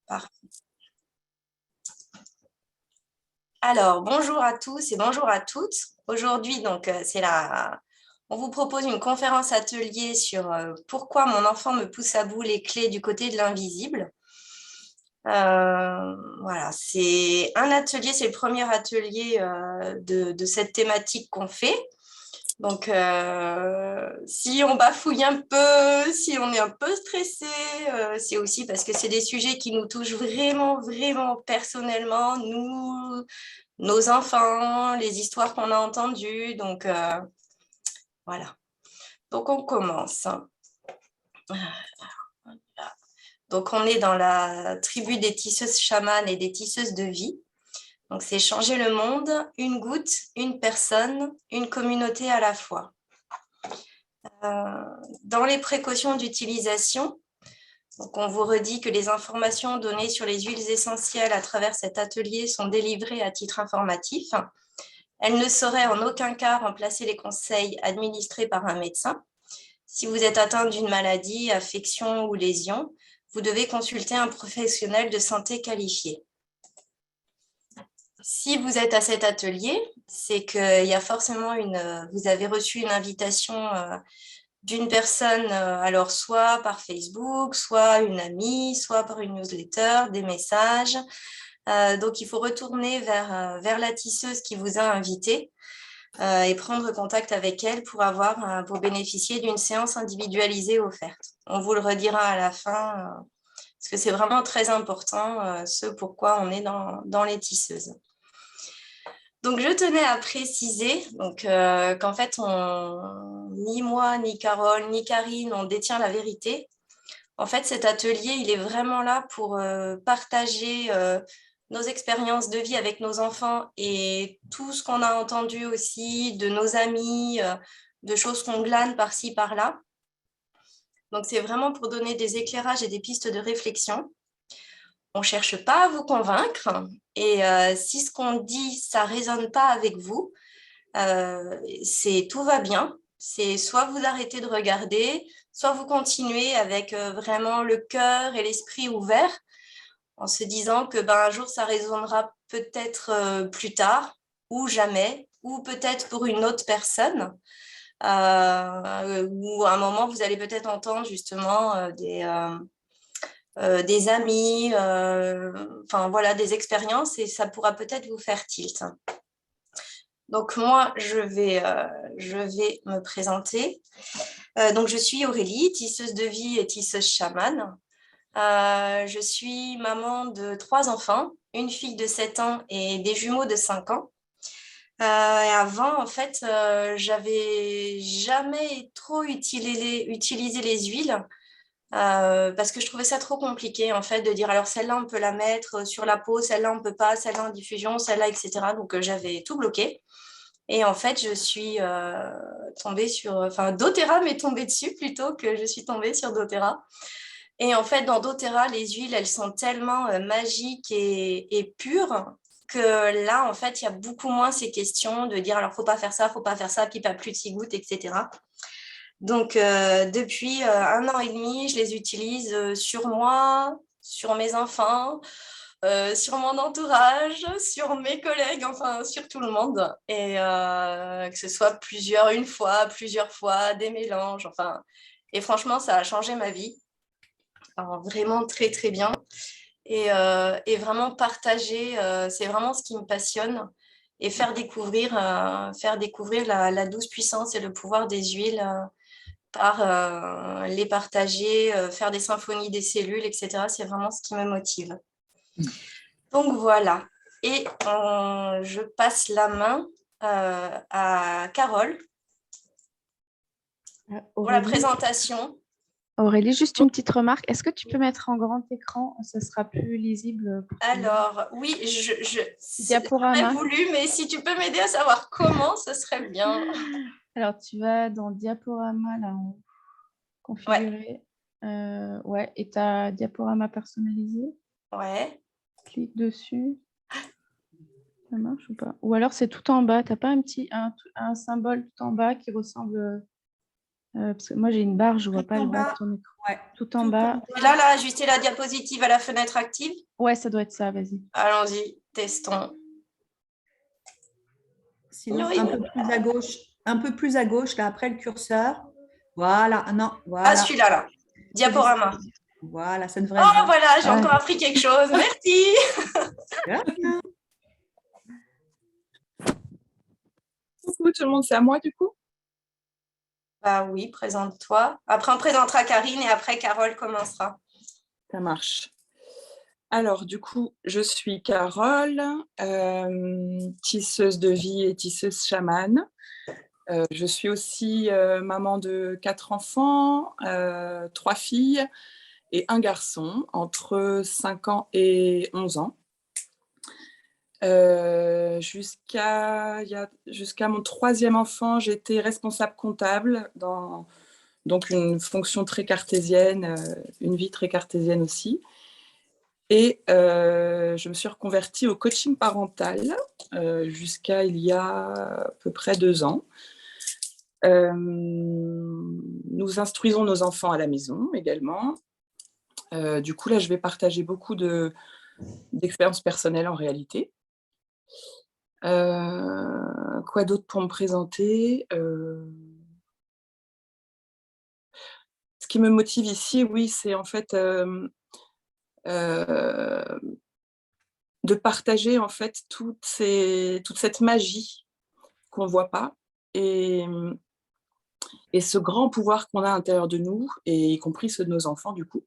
Parfait. Alors, bonjour à tous et bonjour à toutes. Aujourd'hui, donc, on vous propose une conférence atelier sur pourquoi mon enfant me pousse à bout les clés du côté de l'invisible. Voilà, c'est un atelier, c'est le premier atelier de cette thématique qu'on fait. Donc, si on bafouille un peu, si on est un peu stressé, c'est aussi parce que c'est des sujets qui nous touchent vraiment, vraiment personnellement, nous, nos enfants, les histoires qu'on a entendues. Donc, voilà. Donc, on commence. Donc, on est dans la tribu des tisseuses chamanes et des tisseuses de vie. Donc, c'est changer le monde, une goutte, une personne, une communauté à la fois. Dans les précautions d'utilisation, donc on vous redit que les informations données sur les huiles essentielles à travers cet atelier sont délivrées à titre informatif. Elles ne sauraient en aucun cas remplacer les conseils administrés par un médecin. Si vous êtes atteint d'une maladie, affection ou lésion, vous devez consulter un professionnel de santé qualifié. Si vous êtes à cet atelier, c'est qu'il y a forcément vous avez reçu une invitation d'une personne, alors soit par Facebook, soit une amie, soit par une newsletter, des messages. Donc, il faut retourner vers la tisseuse qui vous a invité et prendre contact avec elle pour bénéficier d'une séance individualisée offerte. On vous le redira à la fin, parce que c'est vraiment très important, ce pourquoi on est dans les tisseuses. Donc, je tenais à préciser qu'en fait, ni moi, ni Carole, ni Karine, on détient la vérité. En fait, cet atelier, il est vraiment là pour partager nos expériences de vie avec nos enfants et tout ce qu'on a entendu aussi de nos amis, de choses qu'on glane par-ci, par-là. Donc, c'est vraiment pour donner des éclairages et des pistes de réflexion. On ne cherche pas à vous convaincre et si ce qu'on dit, ça ne résonne pas avec vous, tout va bien. C'est soit vous arrêtez de regarder, soit vous continuez avec vraiment le cœur et l'esprit ouvert en se disant que un jour, ça résonnera peut-être plus tard ou jamais, ou peut-être pour une autre personne. Ou à un moment, vous allez peut-être entendre justement des amis, enfin voilà, des expériences et ça pourra peut-être vous faire tilt. Donc moi, je vais me présenter. Donc je suis Aurélie, tisseuse de vie et tisseuse chamane. Je suis maman de 3 enfants, une fille de 7 ans et des jumeaux de 5 ans. Et avant, en fait, j'avais jamais trop utilisé les huiles parce que je trouvais ça trop compliqué, en fait, de dire alors celle-là, on peut la mettre sur la peau, celle-là, on peut pas, celle-là en diffusion, celle-là, etc. Donc, j'avais tout bloqué. Et en fait, je suis tombée enfin, doTERRA m'est tombée dessus plutôt que je suis tombée sur doTERRA. Et en fait, dans doTERRA, les huiles, elles sont tellement magiques et pures que là, en fait, il y a beaucoup moins ces questions de dire alors, faut pas faire ça, puis pas plus de 6 gouttes, etc. Donc, depuis 1 an et demi, je les utilise sur moi, sur mes enfants, sur mon entourage, sur mes collègues, enfin sur tout le monde. Et que ce soit plusieurs fois, des mélanges, enfin. Et franchement, ça a changé ma vie. Alors, vraiment très, très bien. Et vraiment partager, c'est vraiment ce qui me passionne. Et faire découvrir la douce puissance et le pouvoir des huiles par les partager, faire des symphonies des cellules, etc. C'est vraiment ce qui me motive. Donc voilà. Et je passe la main à Carole pour la présentation. Aurélie, juste une petite remarque. Est-ce que tu peux mettre en grand écran? Ça sera plus lisible pour tout le monde. Alors, oui, Diaporama. j'aurais voulu, mais si tu peux m'aider à savoir comment, ce serait bien. Alors, tu vas dans Diaporama, là, en configurer. Ouais, et tu as Diaporama personnalisé. Ouais. Clique dessus. Ça marche ou pas? Ou alors, c'est tout en bas. Tu n'as pas un symbole tout en bas qui ressemble Parce que moi, j'ai une barre, je ne vois Tout pas en le bas bas. de ton écran. Ouais. Tout en bas. Et là, ajuster la diapositive à la fenêtre active. Ouais, ça doit être ça, vas-y. Allons-y, testons. Sinon, Oui. un peu plus à gauche. Un peu plus à gauche, là, après le curseur. Voilà. Non, Ah, voilà. celui-là, là. Diaporama. Voilà, ça devrait Oh, être bon. voilà, j'ai encore appris quelque chose. Merci. Bien. Coucou tout le monde, c'est à moi du coup? Bah oui, présente-toi. Après, on présentera Karine et après, Carole commencera. Ça marche. Alors du coup, je suis Carole, tisseuse de vie et tisseuse chamane. Je suis aussi maman de 4 enfants, 3 filles et un garçon entre 5 ans et 11 ans. Jusqu'à mon 3e enfant, j'étais responsable comptable dans donc une fonction très cartésienne, une vie très cartésienne aussi. Et je me suis reconvertie au coaching parental jusqu'à il y a à peu près 2 ans. Nous instruisons nos enfants à la maison également. Du coup, là, je vais partager beaucoup d'expériences personnelles en réalité. Quoi d'autre pour me présenter? Ce qui me motive ici, oui, c'est en fait de partager en fait toute cette magie qu'on ne voit pas et ce grand pouvoir qu'on a à l'intérieur de nous, et y compris ceux de nos enfants du coup.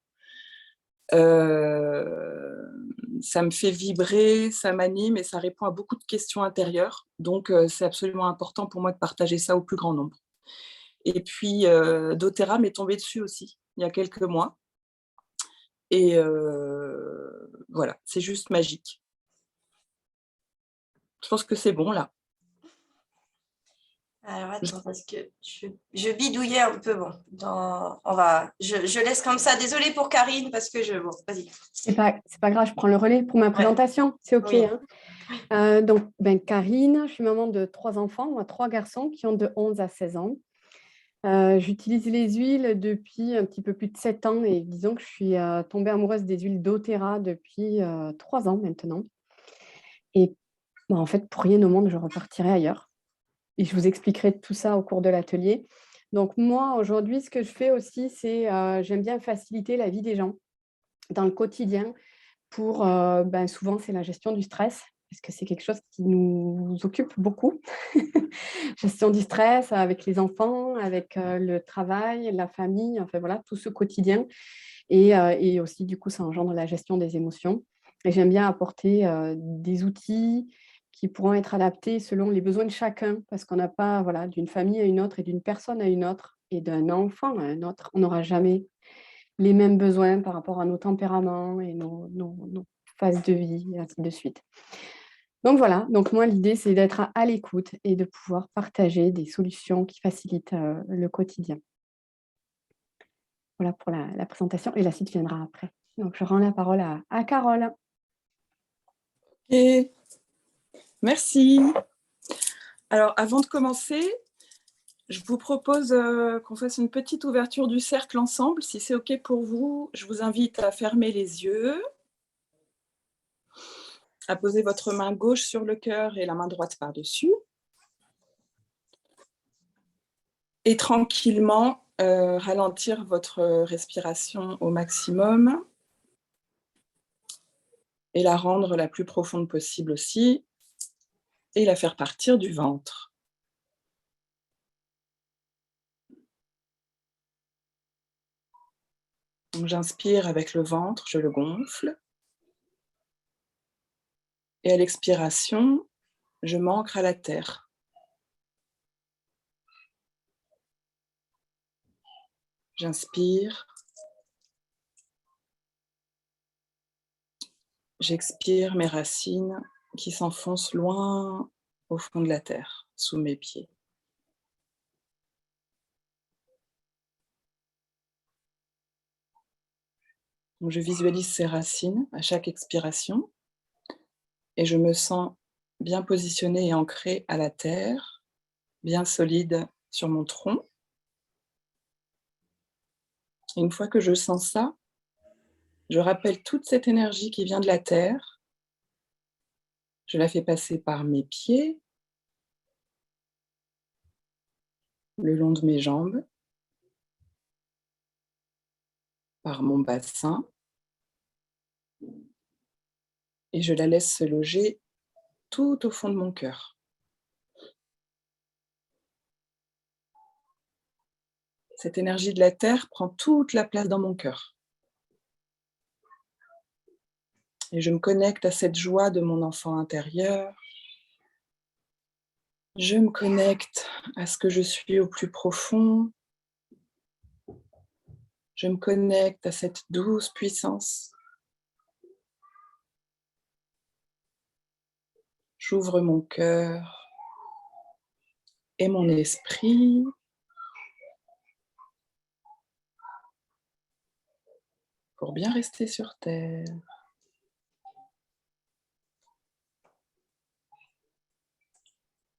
Ça me fait vibrer, ça m'anime et ça répond à beaucoup de questions intérieures. Donc, c'est absolument important pour moi de partager ça au plus grand nombre. Et puis, doTERRA m'est tombé dessus aussi, il y a quelques mois. Et voilà, c'est juste magique. Je pense que c'est bon là. Alors attends, parce que je bidouillais un peu. Bon, je laisse comme ça. Désolée pour Karine, parce que bon, vas-y. C'est pas grave, je prends le relais pour ma présentation, c'est OK. Oui. Hein. Donc, Karine, je suis maman de 3 enfants, moi 3 garçons qui ont de 11 à 16 ans. J'utilise les huiles depuis un petit peu plus de 7 ans et disons que je suis tombée amoureuse des huiles doTERRA depuis 3 ans maintenant. Et en fait, pour rien au monde, je repartirai ailleurs. Et je vous expliquerai tout ça au cours de l'atelier. Donc moi, aujourd'hui, ce que je fais aussi, c'est j'aime bien faciliter la vie des gens dans le quotidien pour, souvent, c'est la gestion du stress, parce que c'est quelque chose qui nous occupe beaucoup. Gestion du stress avec les enfants, avec le travail, la famille, enfin voilà, tout ce quotidien. Et aussi, du coup, ça engendre la gestion des émotions. Et j'aime bien apporter des outils qui pourront être adaptés selon les besoins de chacun, parce qu'on n'a pas, voilà, d'une famille à une autre et d'une personne à une autre et d'un enfant à un autre, on n'aura jamais les mêmes besoins par rapport à nos tempéraments et nos phases de vie, et ainsi de suite. Donc voilà, donc moi l'idée c'est d'être à l'écoute et de pouvoir partager des solutions qui facilitent le quotidien. Voilà pour la présentation et la suite viendra après. Donc je rends la parole à Carole. Et merci. Alors, avant de commencer, je vous propose qu'on fasse une petite ouverture du cercle ensemble. Si c'est OK pour vous, je vous invite à fermer les yeux, à poser votre main gauche sur le cœur et la main droite par-dessus. Et tranquillement, ralentir votre respiration au maximum et la rendre la plus profonde possible aussi, et la faire partir du ventre. Donc j'inspire avec le ventre, je le gonfle. Et à l'expiration, je m'ancre à la terre. J'inspire. J'expire mes racines qui s'enfoncent loin au fond de la terre, sous mes pieds. Donc je visualise ces racines à chaque expiration et je me sens bien positionnée et ancrée à la terre, bien solide sur mon tronc. Et une fois que je sens ça, je rappelle toute cette énergie qui vient de la terre. Je la fais passer par mes pieds, le long de mes jambes, par mon bassin, et je la laisse se loger tout au fond de mon cœur. Cette énergie de la terre prend toute la place dans mon cœur. Et je me connecte à cette joie de mon enfant intérieur. Je me connecte à ce que je suis au plus profond. Je me connecte à cette douce puissance. J'ouvre mon cœur et mon esprit pour bien rester sur terre.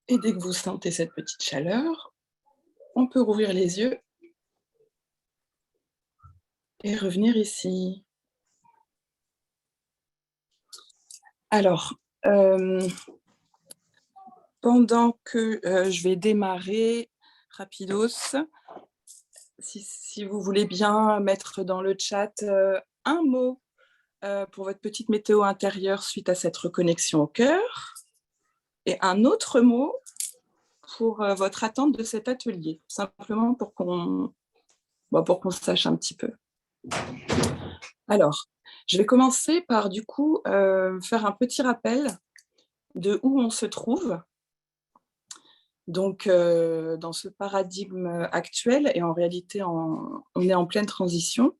Et dès que vous sentez cette petite chaleur, on peut rouvrir les yeux et revenir ici. Alors, pendant que je vais démarrer rapidos, si vous voulez bien mettre dans le chat un mot pour votre petite météo intérieure suite à cette reconnexion au cœur, et un autre mot pour votre attente de cet atelier, simplement pour qu'on sache un petit peu. Alors, je vais commencer par du coup faire un petit rappel de où on se trouve. Donc, dans ce paradigme actuel, et en réalité, on est en pleine transition.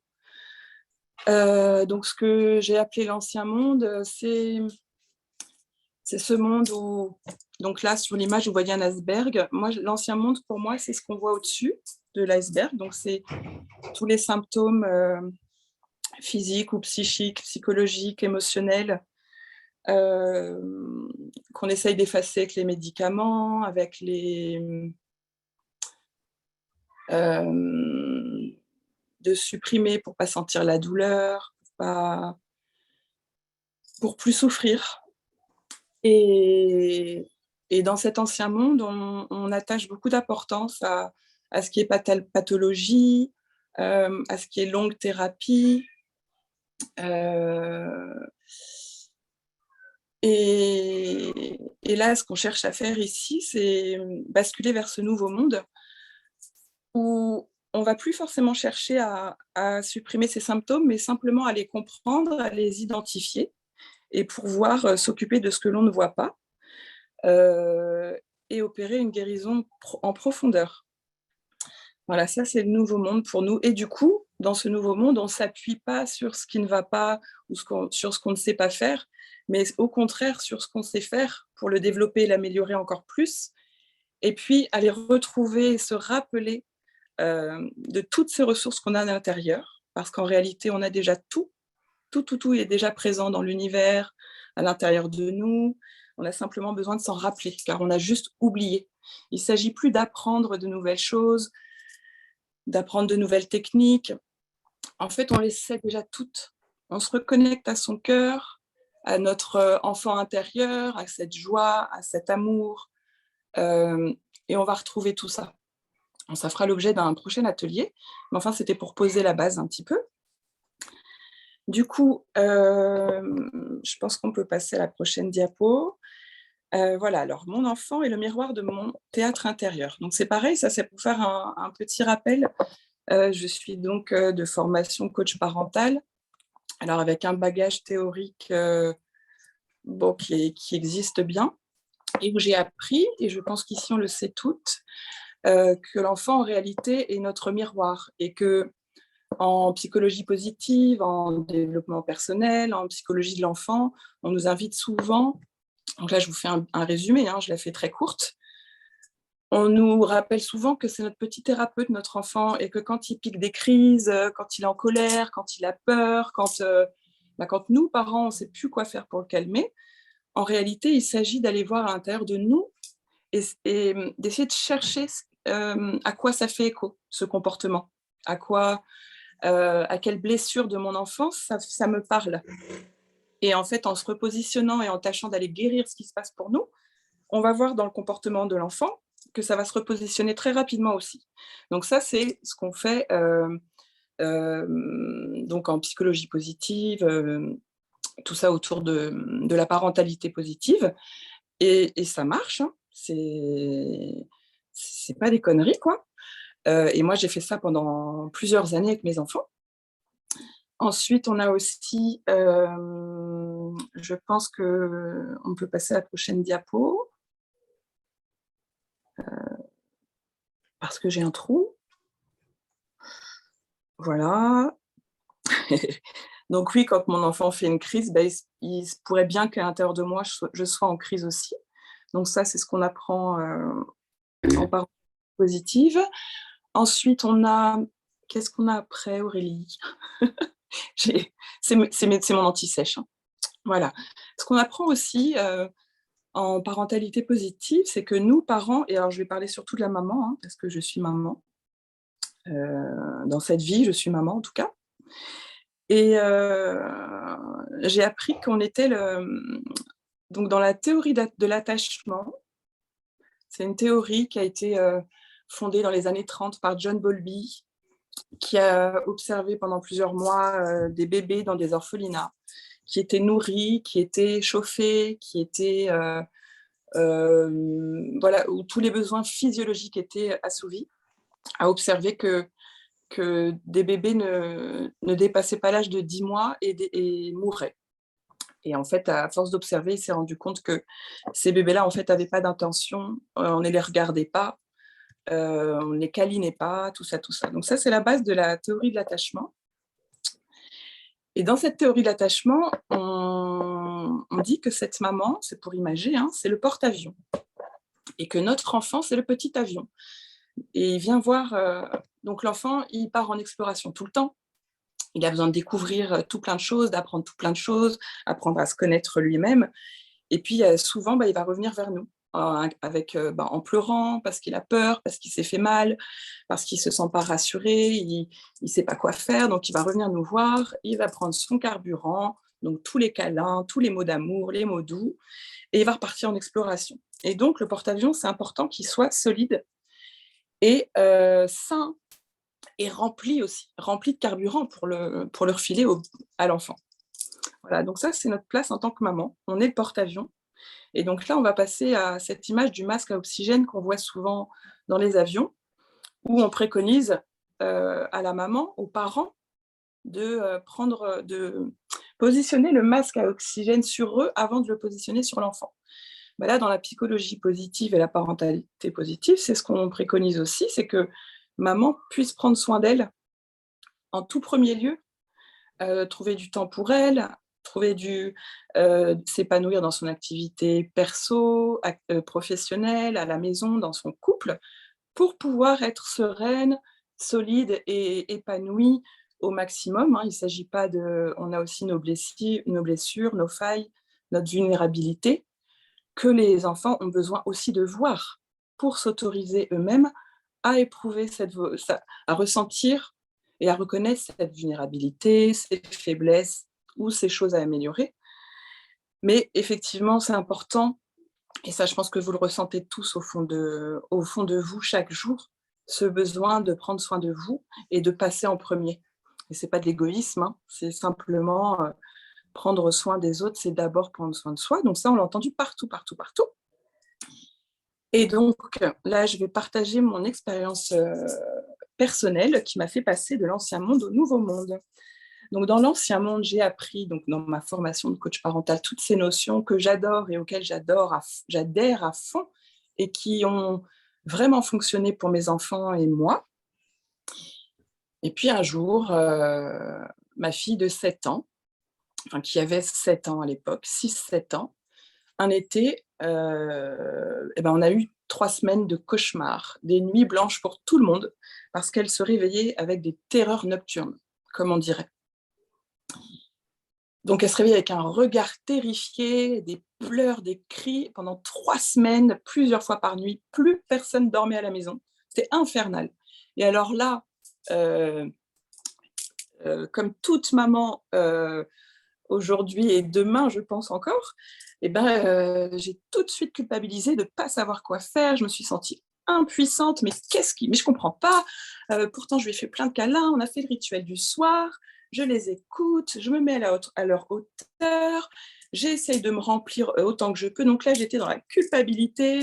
Donc, ce que j'ai appelé l'ancien monde, c'est ce monde où, donc là, sur l'image, vous voyez un iceberg. Moi, l'ancien monde, pour moi, c'est ce qu'on voit au-dessus de l'iceberg. Donc, c'est tous les symptômes physiques ou psychiques, psychologiques, émotionnels, qu'on essaye d'effacer avec les médicaments, avec de supprimer pour pas sentir la douleur, pour plus souffrir. Et dans cet ancien monde, on attache beaucoup d'importance à ce qui est pathologie, à ce qui est longue thérapie. Et là, ce qu'on cherche à faire ici, c'est basculer vers ce nouveau monde où on va plus forcément chercher à supprimer ces symptômes, mais simplement à les comprendre, à les identifier et pouvoir s'occuper de ce que l'on ne voit pas et opérer une guérison en profondeur. Voilà, ça c'est le nouveau monde pour nous. Et du coup, dans ce nouveau monde, on ne s'appuie pas sur ce qui ne va pas ou sur ce qu'on ne sait pas faire, mais au contraire sur ce qu'on sait faire pour le développer et l'améliorer encore plus. Et puis aller retrouver et se rappeler de toutes ces ressources qu'on a à l'intérieur, parce qu'en réalité, on a déjà tout est déjà présent dans l'univers, à l'intérieur de nous. On a simplement besoin de s'en rappeler, car on a juste oublié. Il ne s'agit plus d'apprendre de nouvelles choses, d'apprendre de nouvelles techniques. En fait, on les sait déjà toutes. On se reconnecte à son cœur, à notre enfant intérieur, à cette joie, à cet amour, et on va retrouver tout ça. Ça fera l'objet d'un prochain atelier, mais enfin, c'était pour poser la base un petit peu. Du coup, je pense qu'on peut passer à la prochaine diapo. Voilà, alors mon enfant est le miroir de mon théâtre intérieur. Donc c'est pareil, ça c'est pour faire un petit rappel. Je suis donc de formation coach parental, alors avec un bagage théorique qui existe bien, et où j'ai appris, et je pense qu'ici on le sait toutes, que l'enfant en réalité est notre miroir, et que en psychologie positive, en développement personnel, en psychologie de l'enfant, on nous invite souvent, donc là je vous fais un résumé, je la fais très courte, on nous rappelle souvent que c'est notre petit thérapeute, notre enfant, et que quand il pique des crises, quand il est en colère, quand il a peur, quand nous, parents, on ne sait plus quoi faire pour le calmer, en réalité, il s'agit d'aller voir à l'intérieur de nous et d'essayer de chercher à quoi ça fait écho, ce comportement, à quoi à quelle blessure de mon enfance ça me parle. Et en fait, en se repositionnant et en tâchant d'aller guérir ce qui se passe pour nous, on va voir dans le comportement de l'enfant que ça va se repositionner très rapidement aussi. Donc ça, c'est ce qu'on fait donc en psychologie positive, tout ça autour de la parentalité positive. Et ça marche, hein. C'est pas des conneries, quoi. Et moi, j'ai fait ça pendant plusieurs années avec mes enfants. Ensuite, on a aussi, je pense qu'on peut passer à la prochaine diapo. Parce que j'ai un trou. Voilà. Donc oui, quand mon enfant fait une crise, il se pourrait bien qu'à l'intérieur de moi, je sois en crise aussi. Donc ça, c'est ce qu'on apprend en parole positive. Ensuite, on a... Qu'est-ce qu'on a après, Aurélie? C'est mon anti-sèche. Hein. Voilà. Ce qu'on apprend aussi en parentalité positive, c'est que nous, parents, et alors je vais parler surtout de la maman, hein, parce que je suis maman. Dans cette vie, je suis maman en tout cas. Et j'ai appris qu'on était donc dans la théorie de l'attachement. C'est une théorie qui a été fondée dans les années 30 par John Bowlby, qui a observé pendant plusieurs mois des bébés dans des orphelinats, qui étaient nourris, qui étaient chauffés, qui étaient voilà, où tous les besoins physiologiques étaient assouvis, a observé que des bébés ne dépassaient pas l'âge de 10 mois et mouraient. Et en fait, à force d'observer, il s'est rendu compte que ces bébés-là, en fait, n'avaient pas d'intention, on ne les regardait pas, on ne les câlinait pas, tout ça, tout ça. Donc ça, c'est la base de la théorie de l'attachement. Et dans cette théorie de l'attachement, on dit que cette maman, c'est pour imager, hein, c'est le porte-avions. Et que notre enfant, c'est le petit avion. Et il vient voir... donc l'enfant, il part en exploration tout le temps. Il a besoin de découvrir tout plein de choses, d'apprendre tout plein de choses, apprendre à se connaître lui-même. Et puis souvent, il va revenir vers nous en pleurant, parce qu'il a peur, parce qu'il s'est fait mal, parce qu'il ne se sent pas rassuré, il ne sait pas quoi faire. Donc il va revenir nous voir, il va prendre son carburant, donc tous les câlins, tous les mots d'amour, les mots doux, et il va repartir en exploration. Et donc le porte-avions, c'est important qu'il soit solide et sain, et rempli aussi, rempli de carburant pour le refiler à l'enfant. Voilà, donc ça, c'est notre place en tant que maman. On est le porte-avions. Et donc là, on va passer à cette image du masque à oxygène qu'on voit souvent dans les avions, où on préconise à la maman, aux parents, de positionner le masque à oxygène sur eux avant de le positionner sur l'enfant. Là, dans la psychologie positive et la parentalité positive, c'est ce qu'on préconise aussi, c'est que maman puisse prendre soin d'elle en tout premier lieu, trouver du temps pour elle, s'épanouir dans son activité perso, professionnelle, à la maison, dans son couple, pour pouvoir être sereine, solide et épanouie au maximum. Hein. Il ne s'agit pas de... On a aussi nos blessures, nos failles, notre vulnérabilité, que les enfants ont besoin aussi de voir pour s'autoriser eux-mêmes à éprouver à ressentir et à reconnaître cette vulnérabilité, ces faiblesses ou ces choses à améliorer. Mais effectivement, c'est important, et ça, je pense que vous le ressentez tous au fond de vous chaque jour, ce besoin de prendre soin de vous et de passer en premier. Et ce n'est pas de l'égoïsme, hein, c'est simplement prendre soin des autres, c'est d'abord prendre soin de soi. Donc ça, on l'a entendu partout, partout, partout. Et donc, là, je vais partager mon expérience personnelle qui m'a fait passer de l'ancien monde au nouveau monde. Donc, dans l'ancien monde, j'ai appris, donc, dans ma formation de coach parental, toutes ces notions que j'adore et auxquelles j'adhère à fond et qui ont vraiment fonctionné pour mes enfants et moi. Et puis, un jour, ma fille de 7 ans, qui avait 7 ans à l'époque, 6-7 ans, un été, on a eu 3 semaines de cauchemars, des nuits blanches pour tout le monde, parce qu'elle se réveillait avec des terreurs nocturnes, comme on dirait. Donc elle se réveillait avec un regard terrifié, des pleurs, des cris, pendant 3 semaines, plusieurs fois par nuit, plus personne dormait à la maison. C'était infernal. Et alors là, comme toute maman aujourd'hui et demain, je pense encore, eh ben, j'ai tout de suite culpabilisé de ne pas savoir quoi faire. Je me suis sentie impuissante, mais mais je comprends pas. Pourtant, je lui ai fait plein de câlins, on a fait le rituel du soir, je les écoute, je me mets à leur hauteur, j'essaye de me remplir autant que je peux. Donc là, j'étais dans la culpabilité,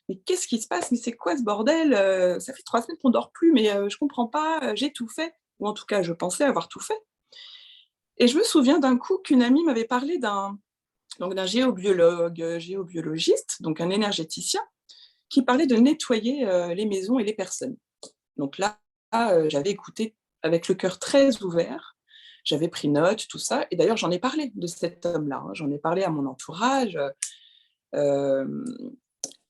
mais qu'est-ce qui se passe? Mais c'est quoi ce bordel? Ça fait 3 semaines qu'on dort plus, mais je comprends pas, j'ai tout fait. Ou en tout cas, je pensais avoir tout fait. Et je me souviens d'un coup qu'une amie m'avait parlé d'un géobiologue, géobiologiste, donc un énergéticien, qui parlait de nettoyer les maisons et les personnes. Donc là, j'avais écouté avec le cœur très ouvert, j'avais pris note, tout ça, et d'ailleurs j'en ai parlé de cet homme-là, hein. J'en ai parlé à mon entourage,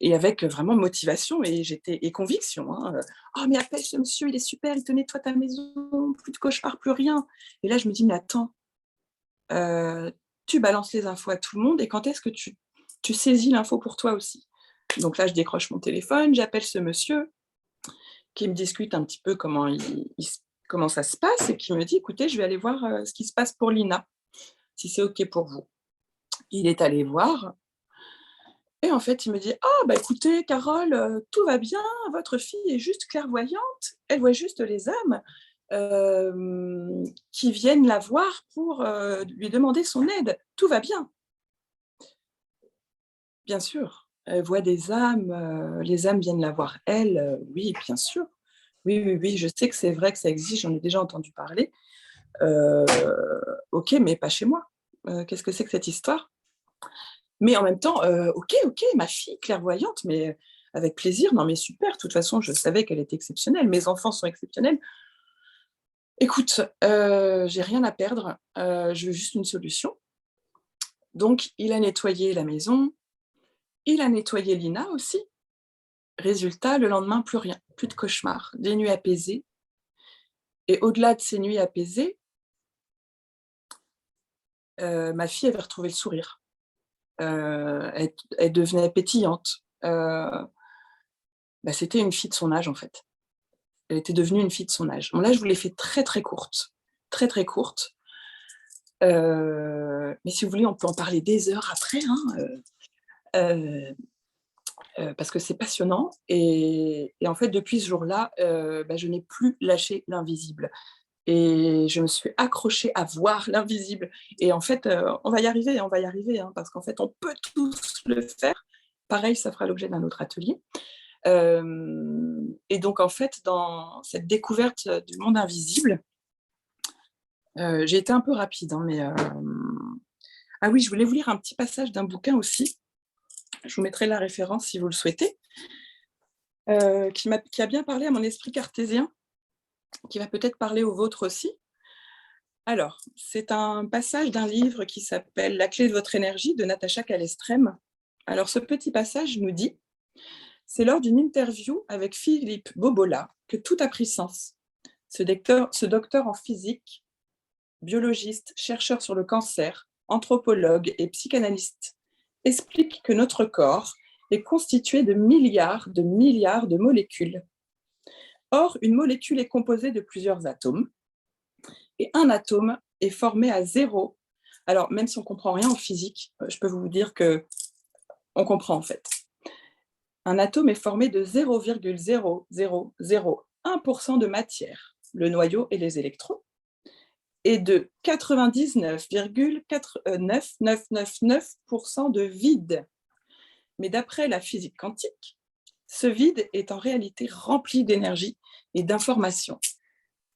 et avec vraiment motivation et conviction. Hein. Oh, mais appelle ce monsieur, il est super, il te nettoie ta maison, plus de cauchemar, plus rien. Et là, je me dis, mais attends, tu balances les infos à tout le monde, et quand est-ce que tu saisis l'info pour toi aussi? Donc là, je décroche mon téléphone, j'appelle ce monsieur qui me discute un petit peu comment ça se passe, et qui me dit, écoutez, je vais aller voir ce qui se passe pour Lina, si c'est OK pour vous. Il est allé voir, et en fait, il me dit, bah écoutez, Carole, tout va bien, votre fille est juste clairvoyante, elle voit juste les âmes qui viennent la voir pour lui demander son aide. Tout va bien. Bien sûr, elle voit des âmes, les âmes viennent la voir elle, oui, bien sûr. Oui, oui, oui, je sais que c'est vrai que ça existe, j'en ai déjà entendu parler. OK, mais pas chez moi. Qu'est-ce que c'est que cette histoire? Mais en même temps, OK, ma fille clairvoyante, mais avec plaisir, non mais super, de toute façon, je savais qu'elle était exceptionnelle, mes enfants sont exceptionnels. Écoute, j'ai rien à perdre, je veux juste une solution. Donc il a nettoyé la maison, il a nettoyé Lina aussi. Résultat, le lendemain, plus rien, plus de cauchemars, des nuits apaisées. Et au-delà de ces nuits apaisées, ma fille avait retrouvé le sourire. Elle devenait pétillante. C'était une fille de son âge, en fait. Elle était devenue une fille de son âge. Bon, là, je vous l'ai fait très, très courte. Très, très courte. Mais si vous voulez, on peut en parler des heures après, hein, parce que c'est passionnant. Et en fait, depuis ce jour-là, je n'ai plus lâché l'invisible. Et je me suis accrochée à voir l'invisible. Et en fait, on va y arriver, hein, parce qu'en fait, on peut tous le faire. Pareil, ça fera l'objet d'un autre atelier. Et donc, en fait, dans cette découverte du monde invisible, j'ai été un peu rapide, hein, mais... Ah oui, je voulais vous lire un petit passage d'un bouquin aussi. Je vous mettrai la référence si vous le souhaitez, qui a bien parlé à mon esprit cartésien, qui va peut-être parler au vôtre aussi. Alors, c'est un passage d'un livre qui s'appelle « La clé de votre énergie » de Natacha Calestrem. Alors, ce petit passage nous dit « C'est lors d'une interview avec Philippe Bobola que tout a pris sens. Ce docteur en physique, biologiste, chercheur sur le cancer, anthropologue et psychanalyste, explique que notre corps est constitué de milliards de molécules. Or, une molécule est composée de plusieurs atomes, et un atome est formé à zéro. Alors, même si on ne comprend rien en physique, je peux vous dire qu'on comprend en fait. Un atome est formé de 0,0001% de matière, le noyau et les électrons, et de 99,9999% de vide. Mais d'après la physique quantique, ce vide est en réalité rempli d'énergie et d'informations.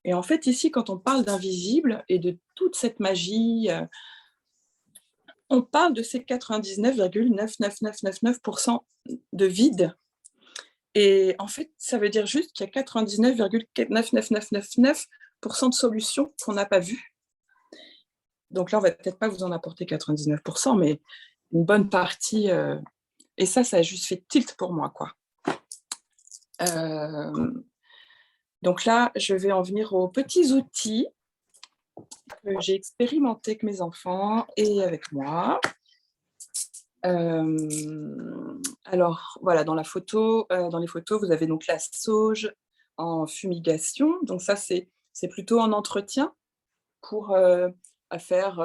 Et en fait, ici, quand on parle d'invisible et de toute cette magie, on parle de ces 99,99999% de vide. Et en fait, ça veut dire juste qu'il y a 99,99999% de solutions qu'on n'a pas vues. Donc là, on ne va peut-être pas vous en apporter 99%, mais une bonne partie. Et ça a juste fait tilt pour moi, quoi. Donc là, je vais en venir aux petits outils que j'ai expérimentés avec mes enfants et avec moi. Alors, voilà, dans les photos, vous avez donc la sauge en fumigation. Donc ça, c'est plutôt en entretien. à faire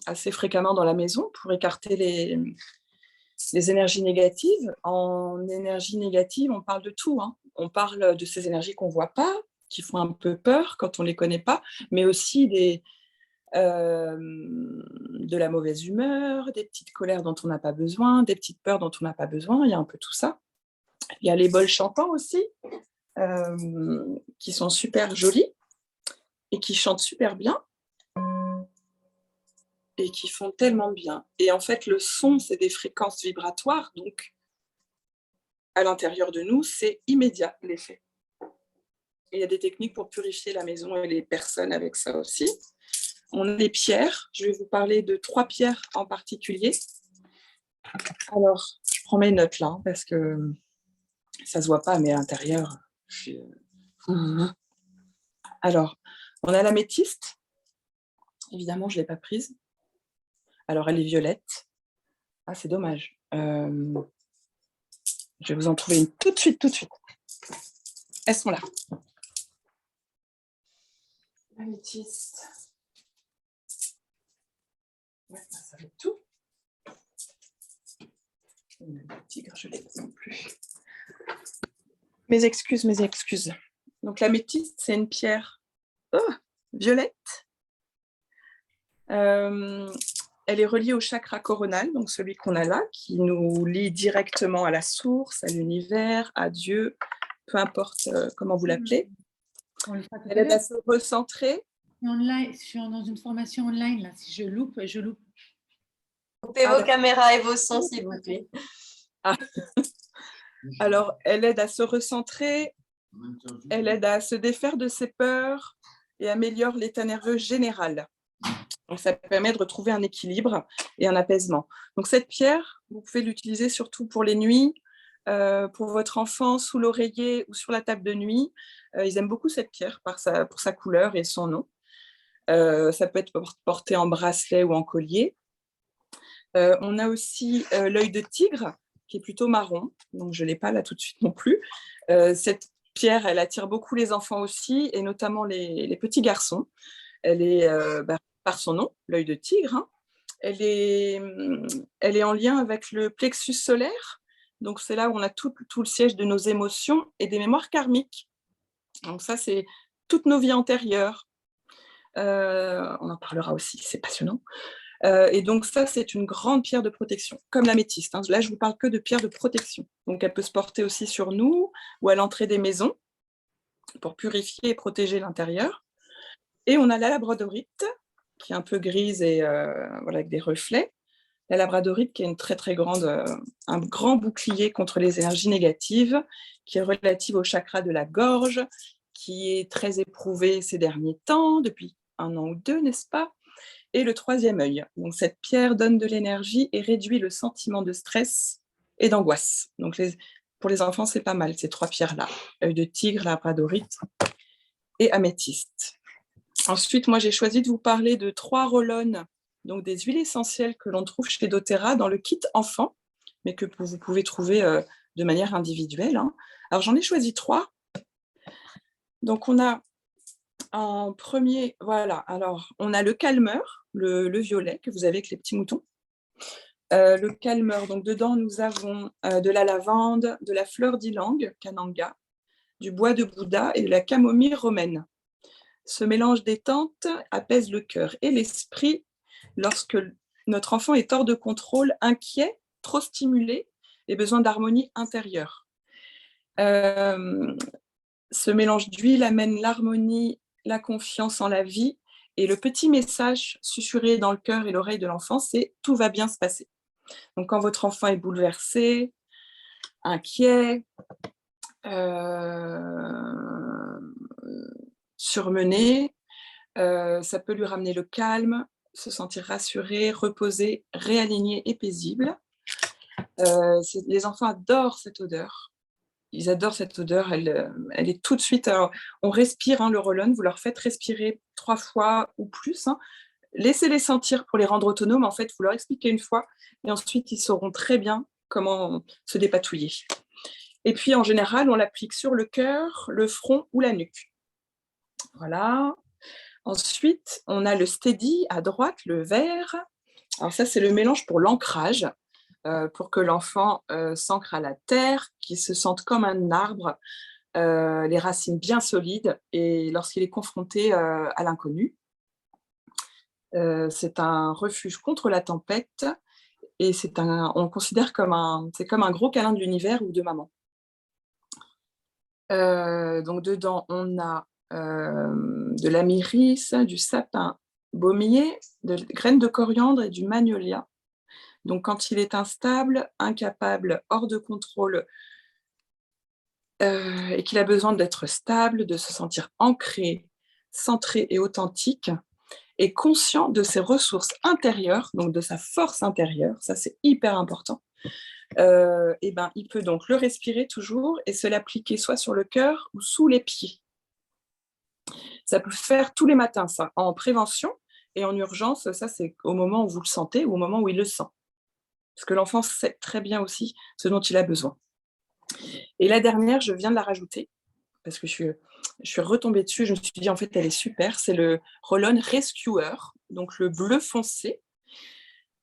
assez fréquemment dans la maison pour écarter les énergies négatives. En énergie négative, on parle de tout, hein. On parle de ces énergies qu'on ne voit pas, qui font un peu peur quand on ne les connaît pas, mais aussi de la mauvaise humeur, des petites colères dont on n'a pas besoin, des petites peurs dont on n'a pas besoin. Il y a un peu tout ça. Il y a les bols chantants aussi, qui sont super jolis et qui chantent super bien et qui font tellement bien. Et en fait, le son, c'est des fréquences vibratoires, donc à l'intérieur de nous, c'est immédiat l'effet. Et il y a des techniques pour purifier la maison et les personnes avec ça aussi. On a les pierres. Je vais vous parler de 3 pierres en particulier. Alors, je prends mes notes là, parce que ça ne se voit pas, mais à l'intérieur, je suis... Alors, on a l'améthyste. Évidemment, je ne l'ai pas prise. Alors, elle est violette. Ah, c'est dommage. Je vais vous en trouver une tout de suite, tout de suite. Elles sont là. L'améthyste. Ouais, ça fait tout. Le tigre, je ne l'ai pas non plus. Mes excuses, mes excuses. Donc, l'améthyste, c'est une pierre violette. Elle est reliée au chakra coronal, donc celui qu'on a là, qui nous lie directement à la source, à l'univers, à Dieu, peu importe comment vous l'appelez. Elle aide à se recentrer. Online, je suis dans une formation online, là. Si je loupe, je loupe. Coupez vos caméras et vos sons, s'il vous plaît. Ah. Alors, elle aide à se recentrer, elle aide à se défaire de ses peurs et améliore l'état nerveux général. Donc, ça permet de retrouver un équilibre et un apaisement. Donc, cette pierre, vous pouvez l'utiliser surtout pour les nuits, pour votre enfant sous l'oreiller ou sur la table de nuit. Ils aiment beaucoup cette pierre pour sa couleur et son nom. Ça peut être porté en bracelet ou en collier. On a aussi l'œil de tigre, qui est plutôt marron, donc je ne l'ai pas là tout de suite non plus. Cette pierre, elle attire beaucoup les enfants aussi, et notamment les petits garçons. Elle est, par son nom, l'œil de tigre, hein, elle est en lien avec le plexus solaire, donc c'est là où on a tout le siège de nos émotions et des mémoires karmiques. Donc ça, c'est toutes nos vies antérieures. On en parlera aussi, c'est passionnant. Et donc ça, c'est une grande pierre de protection, comme l'améthyste. Hein. Là, je vous parle que de pierre de protection. Donc elle peut se porter aussi sur nous ou à l'entrée des maisons pour purifier et protéger l'intérieur. Et on a la labradorite, qui est un peu grise et voilà, avec des reflets. La labradorite, qui est une très très grande, un grand bouclier contre les énergies négatives, qui est relative au chakra de la gorge, qui est très éprouvé ces derniers temps, depuis 1 an ou 2, n'est-ce pas? Et le 3e œil. Donc, cette pierre donne de l'énergie et réduit le sentiment de stress et d'angoisse. Donc, pour les enfants, c'est pas mal, ces 3 pierres-là. Œil de tigre, labradorite et améthyste. Ensuite, moi, j'ai choisi de vous parler de 3 roll-on, donc des huiles essentielles que l'on trouve chez doTERRA dans le kit enfant, mais que vous pouvez trouver de manière individuelle. Hein. Alors, j'en ai choisi 3. Donc, on a en premier, voilà, alors on a le calmeur, le violet que vous avez avec les petits moutons. Le calmeur, donc dedans nous avons de la lavande, de la fleur d'ylang, cananga, du bois de Bouddha et de la camomille romaine. Ce mélange détente apaise le cœur et l'esprit lorsque notre enfant est hors de contrôle, inquiet, trop stimulé et besoin d'harmonie intérieure. Ce mélange d'huile amène l'harmonie, la confiance en la vie, et le petit message susurré dans le cœur et l'oreille de l'enfant, c'est « tout va bien se passer ». Donc quand votre enfant est bouleversé, inquiet, surmené, ça peut lui ramener le calme, se sentir rassuré, reposé, réaligné et paisible. Les enfants adorent cette odeur. Ils adorent cette odeur, elle est tout de suite... Alors, on respire le roll-on, vous leur faites respirer 3 fois ou plus. Hein. Laissez-les sentir pour les rendre autonomes. En fait, vous leur expliquez une fois et ensuite, ils sauront très bien comment se dépatouiller. Et puis, en général, on l'applique sur le cœur, le front ou la nuque. Voilà. Ensuite, on a le steady à droite, le vert. Alors ça, c'est le mélange pour l'ancrage, pour que l'enfant s'ancre à la terre, qu'il se sente comme un arbre, les racines bien solides, et lorsqu'il est confronté à l'inconnu. C'est un refuge contre la tempête, et on le considère c'est comme un gros câlin de l'univers ou de maman. Donc dedans, on a de la myrrhice, du sapin baumier, de graines de coriandre et du magnolia. Donc quand il est instable, incapable, hors de contrôle, et qu'il a besoin d'être stable, de se sentir ancré, centré et authentique, et conscient de ses ressources intérieures, donc de sa force intérieure, ça c'est hyper important, et ben, il peut donc le respirer toujours et se l'appliquer soit sur le cœur ou sous les pieds. Ça peut se faire tous les matins, ça, en prévention, et en urgence, ça c'est au moment où vous le sentez ou au moment où il le sent. Parce que l'enfant sait très bien aussi ce dont il a besoin. Et la dernière, je viens de la rajouter, parce que je suis retombée dessus, je me suis dit, en fait, elle est super, c'est le Roll-On Rescuer, donc le bleu foncé.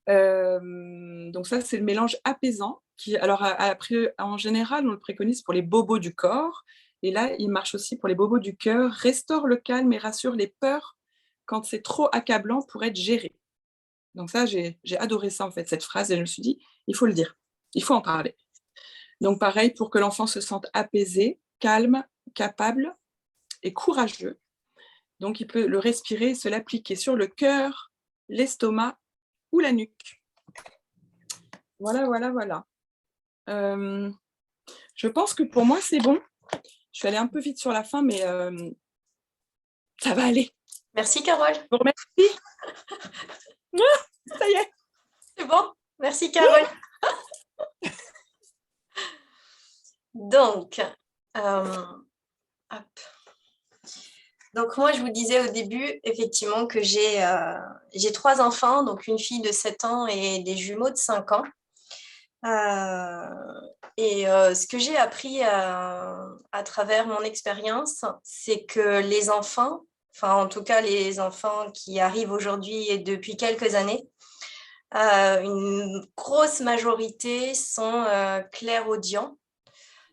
Donc ça, c'est le mélange apaisant, qui, alors après, en général, on le préconise pour les bobos du corps, et là, il marche aussi pour les bobos du cœur, restaure le calme et rassure les peurs quand c'est trop accablant pour être géré. Donc ça, j'ai adoré ça, en fait, cette phrase, et je me suis dit, il faut le dire, il faut en parler. Donc pareil, pour que l'enfant se sente apaisé, calme, capable et courageux. Donc il peut le respirer, se l'appliquer sur le cœur, l'estomac ou la nuque. Voilà, voilà, voilà. Je pense que pour moi, c'est bon. Je suis allée un peu vite sur la fin, mais ça va aller. Merci, Carole. Je vous remercie. Ça y est. C'est bon. Merci, Carole. Donc, hop. Donc, moi, je vous disais au début, effectivement, que j'ai 3 enfants, donc une fille de 7 ans et des jumeaux de 5 ans. Ce que j'ai appris à travers mon expérience, c'est que les enfants, enfin en tout cas les enfants qui arrivent aujourd'hui et depuis quelques années, une grosse majorité sont clairaudients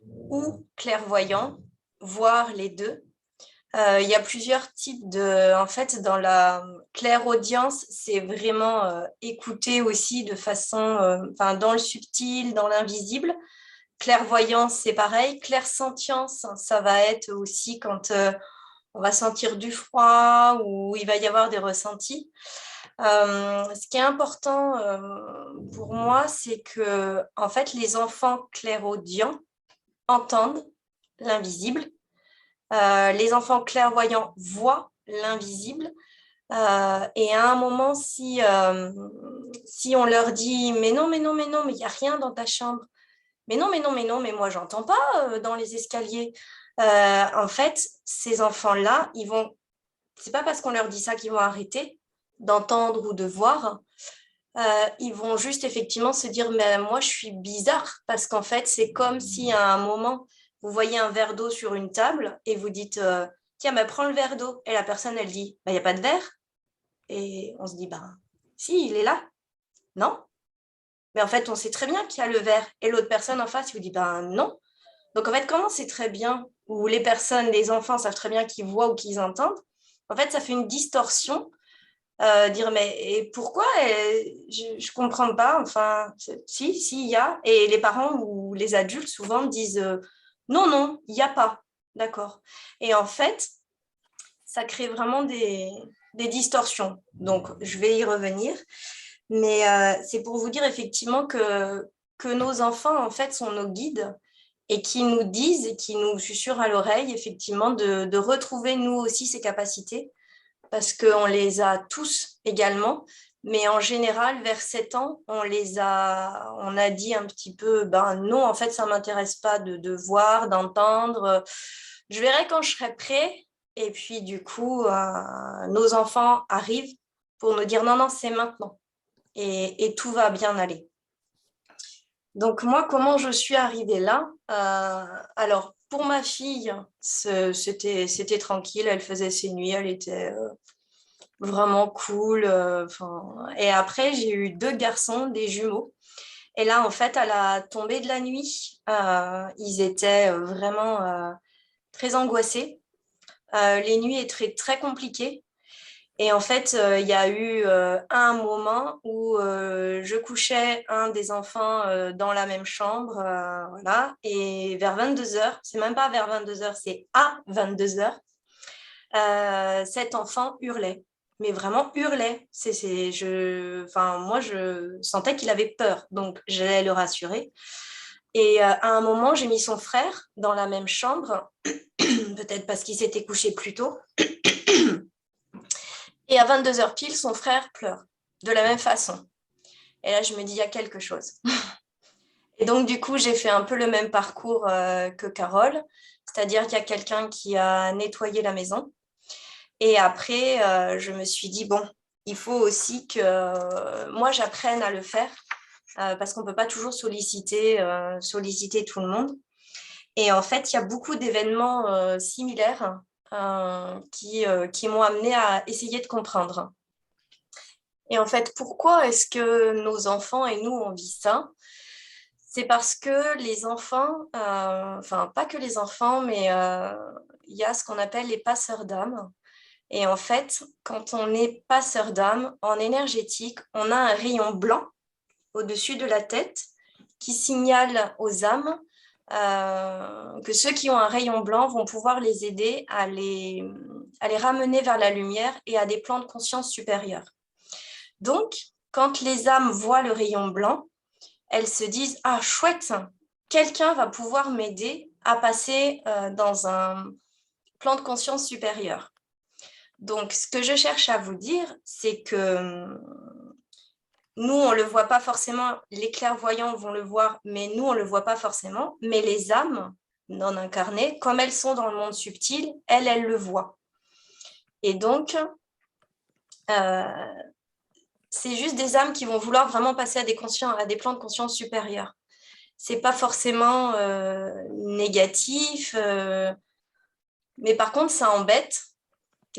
ou clairvoyants, voire les deux. Il y a plusieurs types en fait, dans la clairaudience, c'est vraiment écouter aussi de façon, dans le subtil, dans l'invisible. Clairvoyance, c'est pareil. Clairsentience, ça va être aussi quand on va sentir du froid ou il va y avoir des ressentis. Ce qui est important pour moi, c'est que, en fait, les enfants clairaudients entendent l'invisible. Les enfants clairvoyants voient l'invisible. Et à un moment, si on leur dit « mais non, mais il n'y a rien dans ta chambre »,« mais non, mais moi, j'entends pas dans les escaliers ». En fait, ces enfants-là, c'est pas parce qu'on leur dit ça qu'ils vont arrêter d'entendre ou de voir. Ils vont juste effectivement se dire « mais moi, je suis bizarre », parce qu'en fait, c'est comme si à un moment, vous voyez un verre d'eau sur une table et vous dites « tiens, mais prends le verre d'eau ». Et la personne, elle dit « il n'y a pas de verre ». Et on se dit « si, il est là ». Non. Mais en fait, on sait très bien qu'il y a le verre. Et l'autre personne en face, il vous dit non. Donc en fait, comment c'est très bien, ou les enfants savent très bien qu'ils voient ou qu'ils entendent, en fait, ça fait une distorsion. Dire mais et pourquoi je comprends pas, enfin si il y a, et les parents ou les adultes souvent disent non il n'y a pas, d'accord, et en fait ça crée vraiment des distorsions. Donc je vais y revenir, mais c'est pour vous dire effectivement que nos enfants en fait sont nos guides et qui nous disent et qui nous susurrent à l'oreille effectivement de retrouver nous aussi ces capacités, parce qu'on les a tous également, mais en général, vers 7 ans, on a dit un petit peu, non, en fait, ça ne m'intéresse pas de voir, d'entendre, je verrai quand je serai prêt, et puis du coup, nos enfants arrivent pour nous dire, non, c'est maintenant, et tout va bien aller. Donc moi, comment je suis arrivée là ? Alors, pour ma fille, c'était tranquille, elle faisait ses nuits, elle était vraiment cool. Et après, j'ai eu 2 garçons, des jumeaux. Et là, en fait, à la tombée de la nuit, ils étaient vraiment très angoissés. Les nuits étaient très compliquées. Et en fait, il y a eu un moment où je couchais un des enfants dans la même chambre, voilà. Et vers 22h, c'est même pas vers 22h, c'est à 22h, cet enfant hurlait. Mais vraiment hurlait. Moi, je sentais qu'il avait peur. Donc, j'allais le rassurer. Et à un moment, j'ai mis son frère dans la même chambre, peut-être parce qu'il s'était couché plus tôt. Et à 22h pile, son frère pleure de la même façon. Et là, je me dis, il y a quelque chose. Et donc, du coup, j'ai fait un peu le même parcours que Carole, c'est-à-dire qu'il y a quelqu'un qui a nettoyé la maison. Et après, je me suis dit, bon, il faut aussi que moi, j'apprenne à le faire parce qu'on ne peut pas toujours solliciter tout le monde. Et en fait, il y a beaucoup d'événements similaires qui m'ont amené à essayer de comprendre. Et en fait, pourquoi est-ce que nos enfants et nous, on vit ça? C'est parce que les enfants, enfin pas que les enfants, mais il y a ce qu'on appelle les passeurs d'âme. Et en fait, quand on est passeur d'âme, en énergétique, on a un rayon blanc au-dessus de la tête qui signale aux âmes que ceux qui ont un rayon blanc vont pouvoir les aider à les ramener vers la lumière et à des plans de conscience supérieurs. Donc, quand les âmes voient le rayon blanc, elles se disent « Ah, chouette, quelqu'un va pouvoir m'aider à passer dans un plan de conscience supérieur. » Donc, ce que je cherche à vous dire, c'est que nous, on ne le voit pas forcément, les clairvoyants vont le voir, mais nous, on ne le voit pas forcément. Mais les âmes non incarnées, comme elles sont dans le monde subtil, elles le voient. Et donc, c'est juste des âmes qui vont vouloir vraiment passer à des plans de conscience supérieurs. Ce n'est pas forcément négatif, mais par contre, ça embête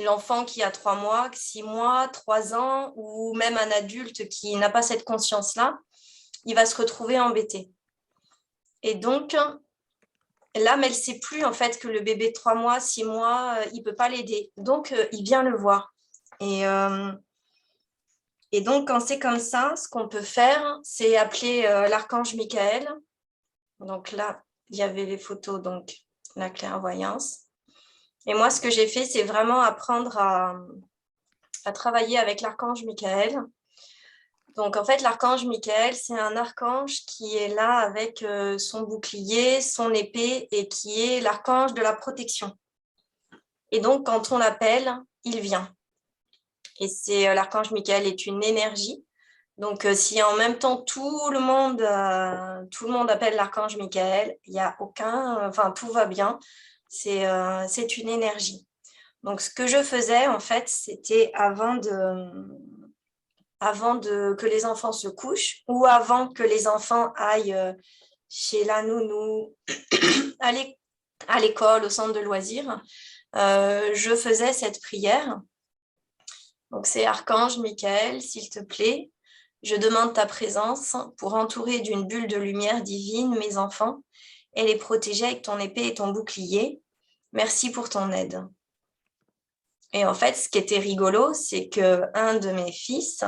l'enfant qui a 3 mois, 6 mois, 3 ans, ou même un adulte qui n'a pas cette conscience-là, il va se retrouver embêté. Et donc, l'âme, elle ne sait plus en fait que le bébé de 3 mois, 6 mois, il ne peut pas l'aider. Donc, il vient le voir. Et donc, quand c'est comme ça, ce qu'on peut faire, c'est appeler l'archange Michael. Donc là, il y avait les photos, donc la clairvoyance. Et moi, ce que j'ai fait, c'est vraiment apprendre à travailler avec l'archange Michael. Donc, en fait, l'archange Michael, c'est un archange qui est là avec son bouclier, son épée, et qui est l'archange de la protection. Et donc, quand on l'appelle, il vient. Et l'archange Michael est une énergie. Donc, si en même temps tout le monde appelle l'archange Michael, il y a tout va bien. C'est une énergie. Donc, ce que je faisais, en fait, c'était avant que les enfants se couchent ou avant que les enfants aillent chez la nounou, à l'école, au centre de loisirs, je faisais cette prière. Donc, c'est Archange Michael, s'il te plaît, je demande ta présence pour entourer d'une bulle de lumière divine mes enfants et les protéger avec ton épée et ton bouclier. Merci pour ton aide. Et en fait, ce qui était rigolo, c'est qu'un de mes fils,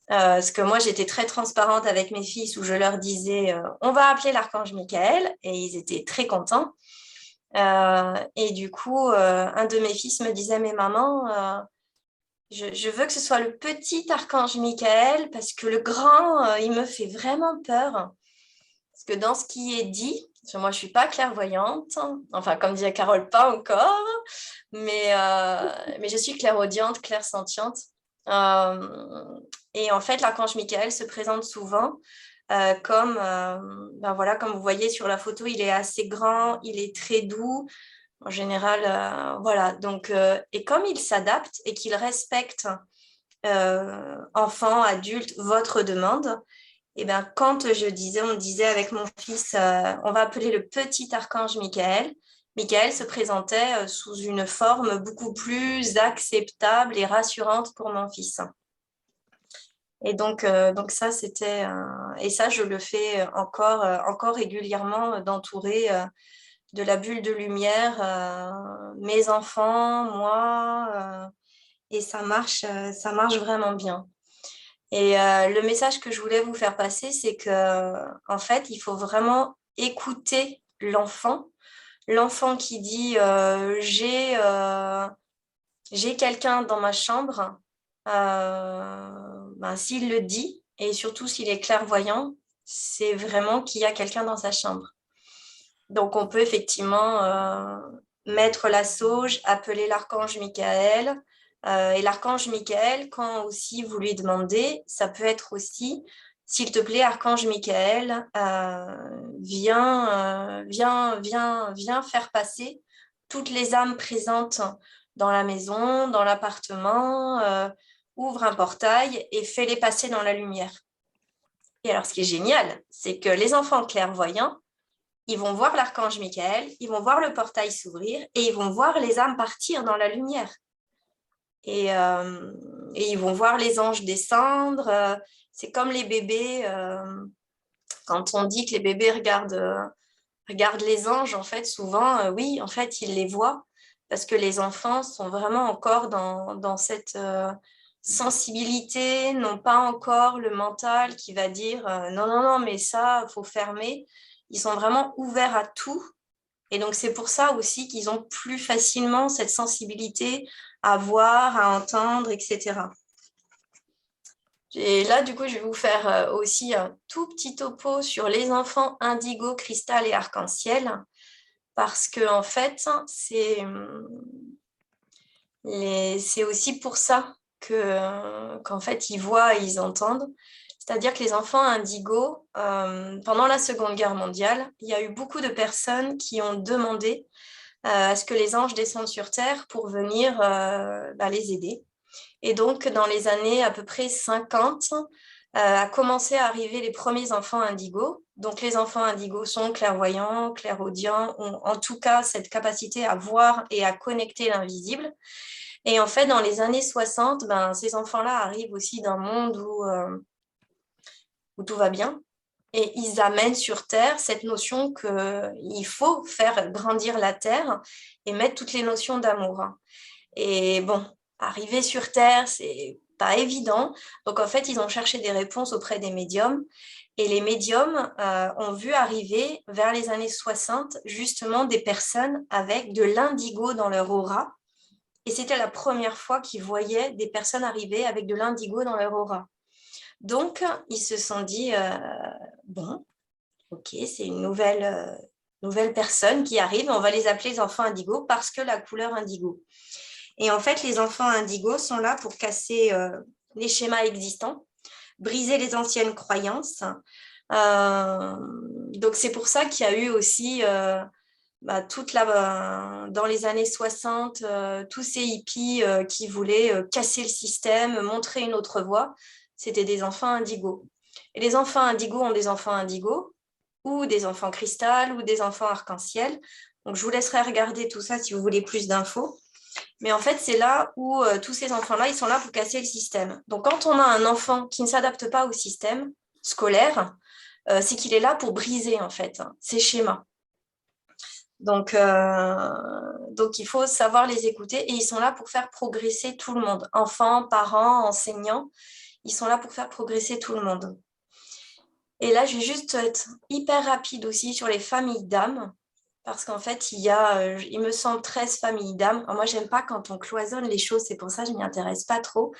parce que moi, j'étais très transparente avec mes fils où je leur disais on va appeler l'archange Michael, et ils étaient très contents. Et du coup, un de mes fils me disait mais maman, je veux que ce soit le petit archange Michael parce que le grand, il me fait vraiment peur. Parce que dans ce qui est dit, moi, je ne suis pas clairvoyante, enfin, comme disait Carole, pas encore, mais je suis clairaudiente, clairsentiente. Et en fait, l'archange Michael se présente souvent comme vous voyez sur la photo, il est assez grand, il est très doux. En général, voilà. Donc, et comme il s'adapte et qu'il respecte enfants, adultes, votre demande, et bien, quand on disait avec mon fils, on va appeler le petit archange Michael, Michael se présentait sous une forme beaucoup plus acceptable et rassurante pour mon fils. Et donc ça, c'était... et ça, je le fais encore régulièrement, d'entourer de la bulle de lumière mes enfants, moi, et ça marche vraiment bien. Et le message que je voulais vous faire passer, c'est que en fait, il faut vraiment écouter l'enfant. L'enfant qui dit j'ai quelqu'un dans ma chambre, s'il le dit, et surtout s'il est clairvoyant, c'est vraiment qu'il y a quelqu'un dans sa chambre. Donc, on peut effectivement mettre la sauge, appeler l'archange Michael. Et l'archange Michael, quand aussi vous lui demandez, ça peut être aussi, s'il te plaît, archange Michael, viens faire passer toutes les âmes présentes dans la maison, dans l'appartement, ouvre un portail et fais-les passer dans la lumière. Et alors, ce qui est génial, c'est que les enfants clairvoyants, ils vont voir l'archange Michael, ils vont voir le portail s'ouvrir et ils vont voir les âmes partir dans la lumière. Et ils vont voir les anges descendre. C'est comme les bébés, quand on dit que les bébés regardent les anges, en fait, souvent, oui, en fait, ils les voient parce que les enfants sont vraiment encore dans cette sensibilité, n'ont pas encore le mental qui va dire non, mais ça, il faut fermer. Ils sont vraiment ouverts à tout. Et donc, c'est pour ça aussi qu'ils ont plus facilement cette sensibilité à voir, à entendre, etc. Et là, du coup, je vais vous faire aussi un tout petit topo sur les enfants indigo, cristal et arc-en-ciel. Parce que, en fait, c'est aussi pour ça qu'en fait, ils voient et ils entendent. C'est-à-dire que les enfants indigos, pendant la Seconde Guerre mondiale, il y a eu beaucoup de personnes qui ont demandé à ce que les anges descendent sur Terre pour venir les aider. Et donc, dans les années à peu près 50, a commencé à arriver les premiers enfants indigos. Donc, les enfants indigos sont clairvoyants, clairaudients, ont en tout cas cette capacité à voir et à connecter l'invisible. Et en fait, dans les années 60, ces enfants-là arrivent aussi d'un monde où tout va bien. Et ils amènent sur Terre cette notion qu'il faut faire grandir la Terre et mettre toutes les notions d'amour. Et bon, arriver sur Terre, c'est pas évident. Donc, en fait, ils ont cherché des réponses auprès des médiums. Et les médiums ont vu arriver, vers les années 60, justement des personnes avec de l'indigo dans leur aura. Et c'était la première fois qu'ils voyaient des personnes arriver avec de l'indigo dans leur aura. Donc, ils se sont dit, bon, ok, c'est une nouvelle personne qui arrive, on va les appeler les enfants indigos parce que la couleur indigo. Et en fait, les enfants indigos sont là pour casser les schémas existants, briser les anciennes croyances. Donc, c'est pour ça qu'il y a eu aussi, dans les années 60, tous ces hippies qui voulaient casser le système, montrer une autre voie. C'était des enfants indigos. Et les enfants indigos ont des enfants indigos, ou des enfants cristal, ou des enfants arc-en-ciel. Donc, je vous laisserai regarder tout ça si vous voulez plus d'infos. Mais en fait, c'est là où tous ces enfants-là, ils sont là pour casser le système. Donc, quand on a un enfant qui ne s'adapte pas au système scolaire, c'est qu'il est là pour briser, en fait, ces schémas. Donc, il faut savoir les écouter et ils sont là pour faire progresser tout le monde. Enfants, parents, enseignants, ils sont là pour faire progresser tout le monde. Et là, je vais juste être hyper rapide aussi sur les familles d'âmes. Parce qu'en fait, il me semble 13 familles d'âmes. Moi, j'aime pas quand on cloisonne les choses, c'est pour ça que je ne m'y intéresse pas trop.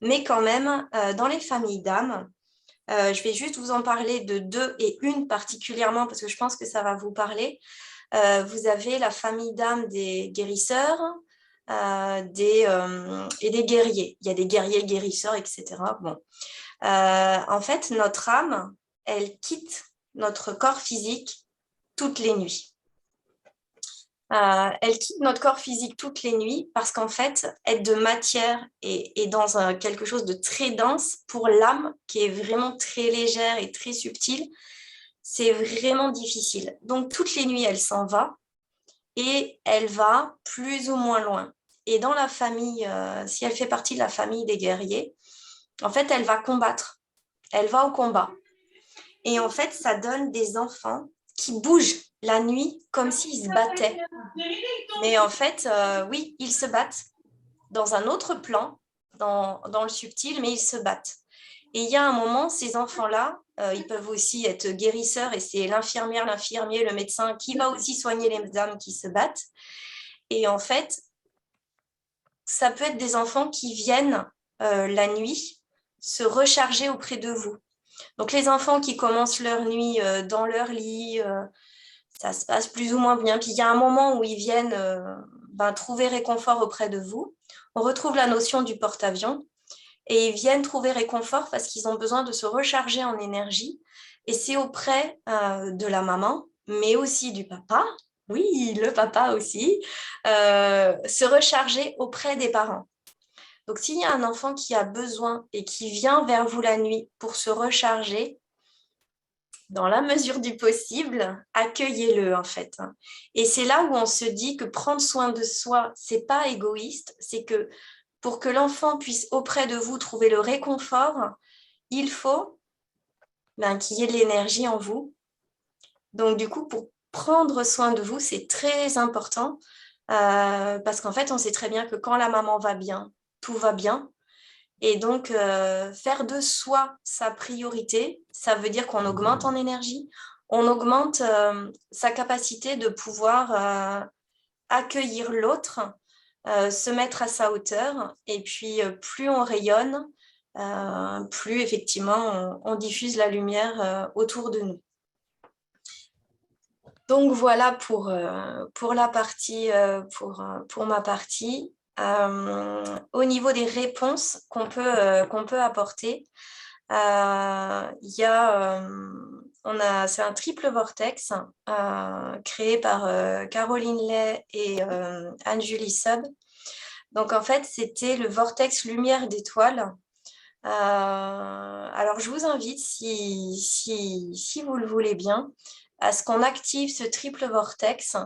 Mais quand même, dans les familles d'âmes, je vais juste vous en parler de 2 et une particulièrement parce que je pense que ça va vous parler. Vous avez la famille d'âmes des guérisseurs et des guerriers. Il y a des guerriers, guérisseurs, etc. Bon. En fait, notre âme, elle quitte notre corps physique toutes les nuits. Elle quitte notre corps physique toutes les nuits parce qu'en fait, être de matière et dans quelque chose de très dense, pour l'âme qui est vraiment très légère et très subtile, c'est vraiment difficile. Donc, toutes les nuits, elle s'en va et elle va plus ou moins loin. Et dans la famille, si elle fait partie de la famille des guerriers, en fait, elle va combattre. Elle va au combat. Et en fait, ça donne des enfants qui bougent la nuit comme s'ils se battaient. Mais en fait, oui, ils se battent dans un autre plan, dans le subtil, mais ils se battent. Et il y a un moment, ces enfants-là, ils peuvent aussi être guérisseurs et c'est l'infirmière, l'infirmier, le médecin qui va aussi soigner les âmes qui se battent. Et en fait, ça peut être des enfants qui viennent la nuit se recharger auprès de vous. Donc, les enfants qui commencent leur nuit dans leur lit, ça se passe plus ou moins bien. Puis, il y a un moment où ils viennent trouver réconfort auprès de vous. On retrouve la notion du porte-avions et ils viennent trouver réconfort parce qu'ils ont besoin de se recharger en énergie. Et c'est auprès de la maman, mais aussi du papa. Oui, le papa aussi. Se recharger auprès des parents. Donc, s'il y a un enfant qui a besoin et qui vient vers vous la nuit pour se recharger, dans la mesure du possible, accueillez-le en fait. Et c'est là où on se dit que prendre soin de soi, c'est pas égoïste, c'est que pour que l'enfant puisse auprès de vous trouver le réconfort, il faut qu'il y ait de l'énergie en vous. Donc du coup, pour prendre soin de vous, c'est très important parce qu'en fait, on sait très bien que quand la maman va bien, tout va bien. Et donc, faire de soi sa priorité, ça veut dire qu'on augmente en énergie, on augmente sa capacité de pouvoir accueillir l'autre, se mettre à sa hauteur. Et puis, plus on rayonne, plus effectivement on diffuse la lumière autour de nous. Donc, voilà pour la partie, pour ma partie. Au niveau des réponses qu'on peut apporter, il y a, c'est un triple vortex créé par Caroline Lay et Anne-Julie Sub. Donc en fait, c'était le vortex lumière d'étoiles. Alors je vous invite, si vous le voulez bien, à ce qu'on active ce triple vortex.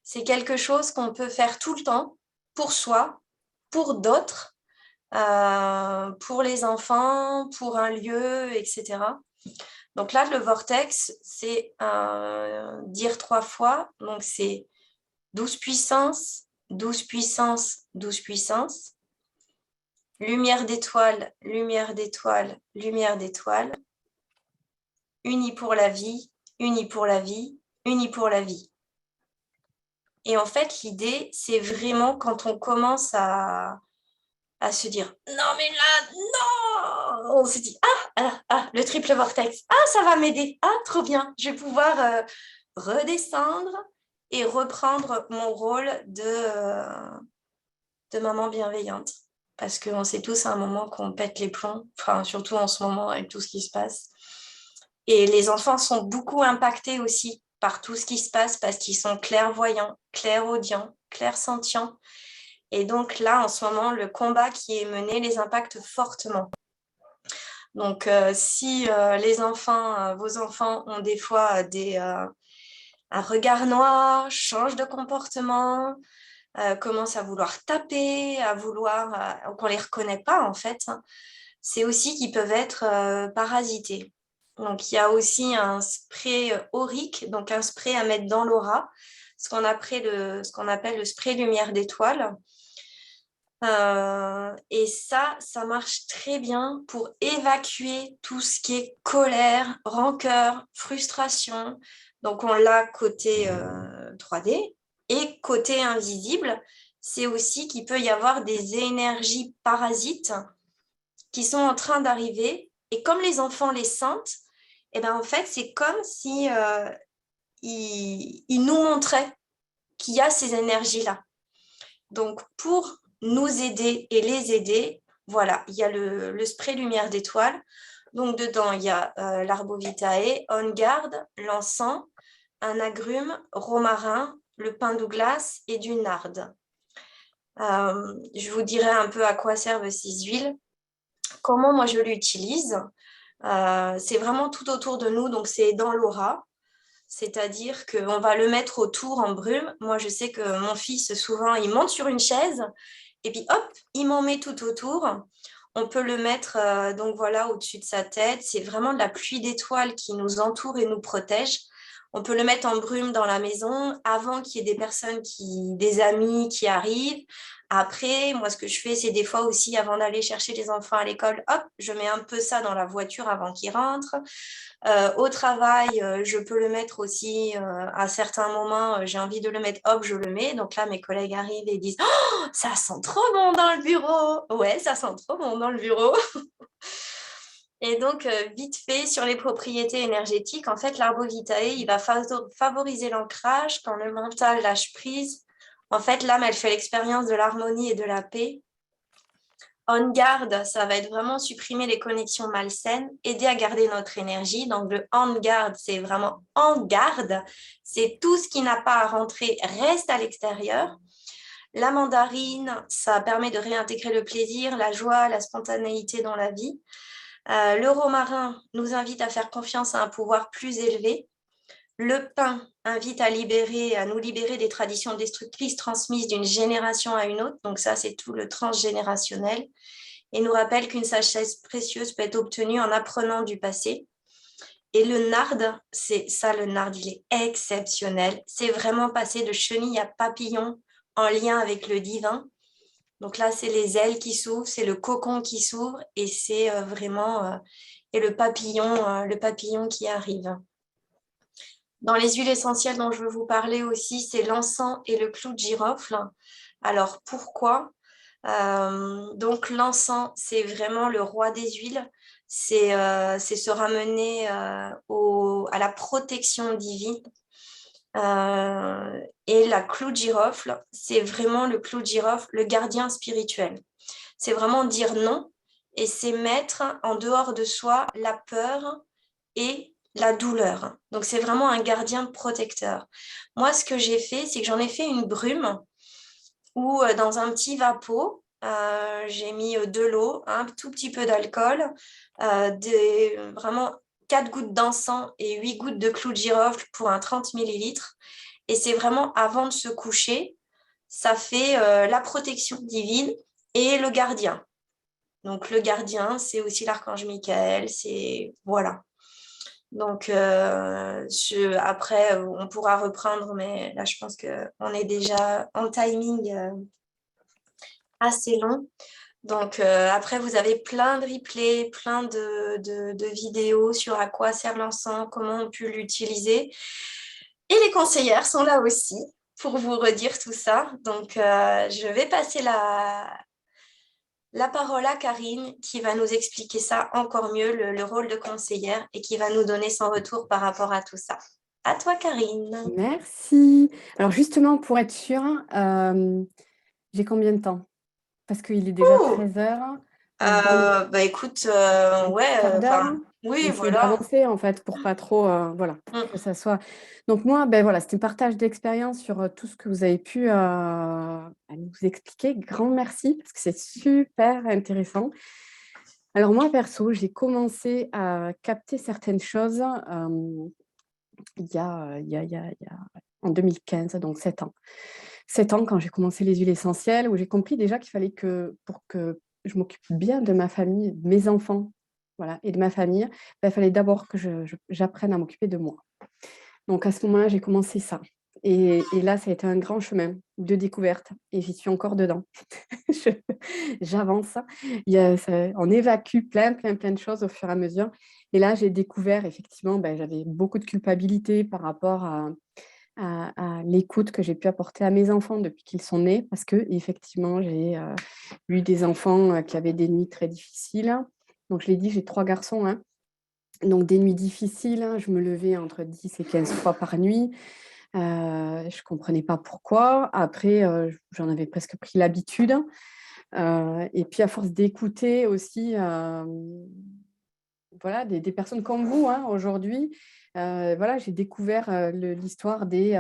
C'est quelque chose qu'on peut faire tout le temps pour soi, pour d'autres, pour les enfants, pour un lieu, etc. Donc là, le vortex, c'est dire 3 fois. Donc c'est 12 puissance, 12 puissance, 12 puissance. Lumière d'étoile, lumière d'étoile, lumière d'étoile. Unis pour la vie, unis pour la vie, unis pour la vie. Et en fait, l'idée, c'est vraiment quand on commence à se dire « Non, mais là, non !» On se dit « le triple vortex, ça va m'aider, trop bien, je vais pouvoir redescendre et reprendre mon rôle de maman bienveillante. » Parce qu'on sait tous à un moment qu'on pète les plombs, enfin, surtout en ce moment avec tout ce qui se passe. Et les enfants sont beaucoup impactés aussi par tout ce qui se passe parce qu'ils sont clairvoyants, clairaudients, clairsentients. Et donc là, en ce moment, le combat qui est mené les impacte fortement. Donc, si les enfants, vos enfants ont des fois un regard noir, changent de comportement, commencent à vouloir taper, à vouloir qu'on ne les reconnaît pas en fait, c'est aussi qu'ils peuvent être parasités. Donc, il y a aussi un spray aurique, donc un spray à mettre dans l'aura, ce qu'on appelle le spray lumière d'étoile. Et ça marche très bien pour évacuer tout ce qui est colère, rancœur, frustration. Donc, on l'a côté 3D et côté invisible, c'est aussi qu'il peut y avoir des énergies parasites qui sont en train d'arriver. Et comme les enfants les sentent, en fait, c'est comme si ils nous montraient qu'il y a ces énergies-là. Donc, pour nous aider et les aider, voilà, il y a le spray lumière d'étoile. Donc, dedans, il y a l'arbovitae, On Guard, l'encens, un agrume, romarin, le pin Douglas et du nard. Je vous dirai un peu à quoi servent ces huiles. Comment moi je l'utilise, c'est vraiment tout autour de nous, donc c'est dans l'aura. C'est-à-dire qu'on va le mettre autour en brume. Moi, je sais que mon fils, souvent, il monte sur une chaise et puis hop, il m'en met tout autour. On peut le mettre donc voilà, au-dessus de sa tête. C'est vraiment de la pluie d'étoiles qui nous entoure et nous protège. On peut le mettre en brume dans la maison avant qu'il y ait des personnes, des amis qui arrivent. Après, moi, ce que je fais, c'est des fois aussi, avant d'aller chercher les enfants à l'école, hop, je mets un peu ça dans la voiture avant qu'ils rentrent. Au travail, je peux le mettre aussi à certains moments, j'ai envie de le mettre, hop, je le mets. Donc là, mes collègues arrivent et disent oh, ça sent trop bon dans le bureau. Ouais, ça sent trop bon dans le bureau. Et donc, vite fait, sur les propriétés énergétiques, en fait, l'arbre vitae, il va favoriser l'ancrage quand le mental lâche prise. En fait, l'âme, elle fait l'expérience de l'harmonie et de la paix. On garde, ça va être vraiment supprimer les connexions malsaines, aider à garder notre énergie. Donc, le on garde, c'est vraiment en garde. C'est tout ce qui n'a pas à rentrer reste à l'extérieur. La mandarine, ça permet de réintégrer le plaisir, la joie, la spontanéité dans la vie. Le romarin nous invite à faire confiance à un pouvoir plus élevé. Le pain invite à nous libérer des traditions destructrices transmises d'une génération à une autre. Donc ça, c'est tout le transgénérationnel. Et nous rappelle qu'une sagesse précieuse peut être obtenue en apprenant du passé. Et le nard, c'est ça, le nard, il est exceptionnel. C'est vraiment passer de chenille à papillon en lien avec le divin. Donc là, c'est les ailes qui s'ouvrent, c'est le cocon qui s'ouvre et c'est vraiment et le papillon qui arrive. Dans les huiles essentielles dont je veux vous parler aussi, c'est l'encens et le clou de girofle. Alors, pourquoi donc, l'encens, c'est vraiment le roi des huiles. C'est se ramener à la protection divine. Et la clou de girofle, c'est vraiment le clou de girofle, le gardien spirituel. C'est vraiment dire non et c'est mettre en dehors de soi la peur et la douleur. Donc, c'est vraiment un gardien protecteur. Moi, ce que j'ai fait, c'est que j'en ai fait une brume où dans un petit vapeau, j'ai mis de l'eau, un tout petit peu d'alcool, vraiment 4 gouttes d'encens et 8 gouttes de clou de girofle pour un 30 millilitres. Et c'est vraiment avant de se coucher, ça fait la protection divine et le gardien. Donc le gardien, c'est aussi l'archange Michael, c'est voilà. Donc après, on pourra reprendre, mais là, je pense qu'on est déjà en timing assez long. Donc après, vous avez plein de replays, plein de vidéos sur à quoi sert l'encens, comment on peut l'utiliser. Et les conseillères sont là aussi pour vous redire tout ça. Donc je vais passer la parole à Karine qui va nous expliquer ça encore mieux, le rôle de conseillère, et qui va nous donner son retour par rapport à tout ça. À toi, Karine. Merci. Alors justement, pour être sûre, j'ai combien de temps? Parce qu'il est déjà 13 heures. Bah écoute, ouais, Quart d'heure. oui, Essayer voilà. d'avancer en fait pour pas trop, voilà, que ça soit. Donc moi, ben voilà, c'était un partage d'expérience sur tout ce que vous avez pu nous expliquer. Grand merci parce que c'est super intéressant. Alors moi, perso, j'ai commencé à capter certaines choses en 2015, donc 7 ans. 7 ans quand j'ai commencé les huiles essentielles, où j'ai compris déjà qu'il fallait que, pour que je m'occupe bien de ma famille, de mes enfants, voilà, et de ma famille, il fallait d'abord que j'apprenne à m'occuper de moi. Donc à ce moment-là, j'ai commencé ça. Et là, ça a été un grand chemin de découverte et j'y suis encore dedans. J'avance. On évacue plein de choses au fur et à mesure. Et là, j'ai découvert, effectivement, j'avais beaucoup de culpabilité par rapport à l'écoute que j'ai pu apporter à mes enfants depuis qu'ils sont nés, parce que effectivement, j'ai eu des enfants qui avaient des nuits très difficiles. Donc, je l'ai dit, j'ai 3 garçons, hein. Donc, des nuits difficiles, hein. Je me levais entre 10 et 15 fois par nuit. Je ne comprenais pas pourquoi. Après, j'en avais presque pris l'habitude. Et puis, à force d'écouter aussi voilà, des personnes comme vous, hein, aujourd'hui, voilà, j'ai découvert l'histoire des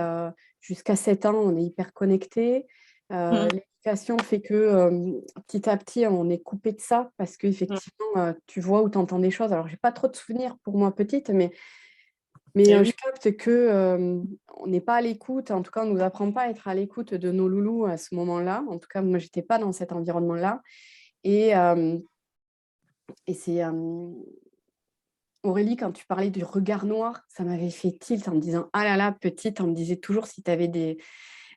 jusqu'à 7 ans, on est hyper connectés. L'éducation fait que petit à petit, on est coupé de ça parce qu'effectivement, tu vois ou tu entends des choses. Alors, je n'ai pas trop de souvenirs pour moi petite, mais Mais Eh oui. je capte que on n'est pas à l'écoute, en tout cas, on ne nous apprend pas à être à l'écoute de nos loulous à ce moment-là. En tout cas, moi, je n'étais pas dans cet environnement-là. Et, c'est Aurélie, quand tu parlais du regard noir, ça m'avait fait tilt en me disant, ah là là, petite, on me disait toujours si tu avais des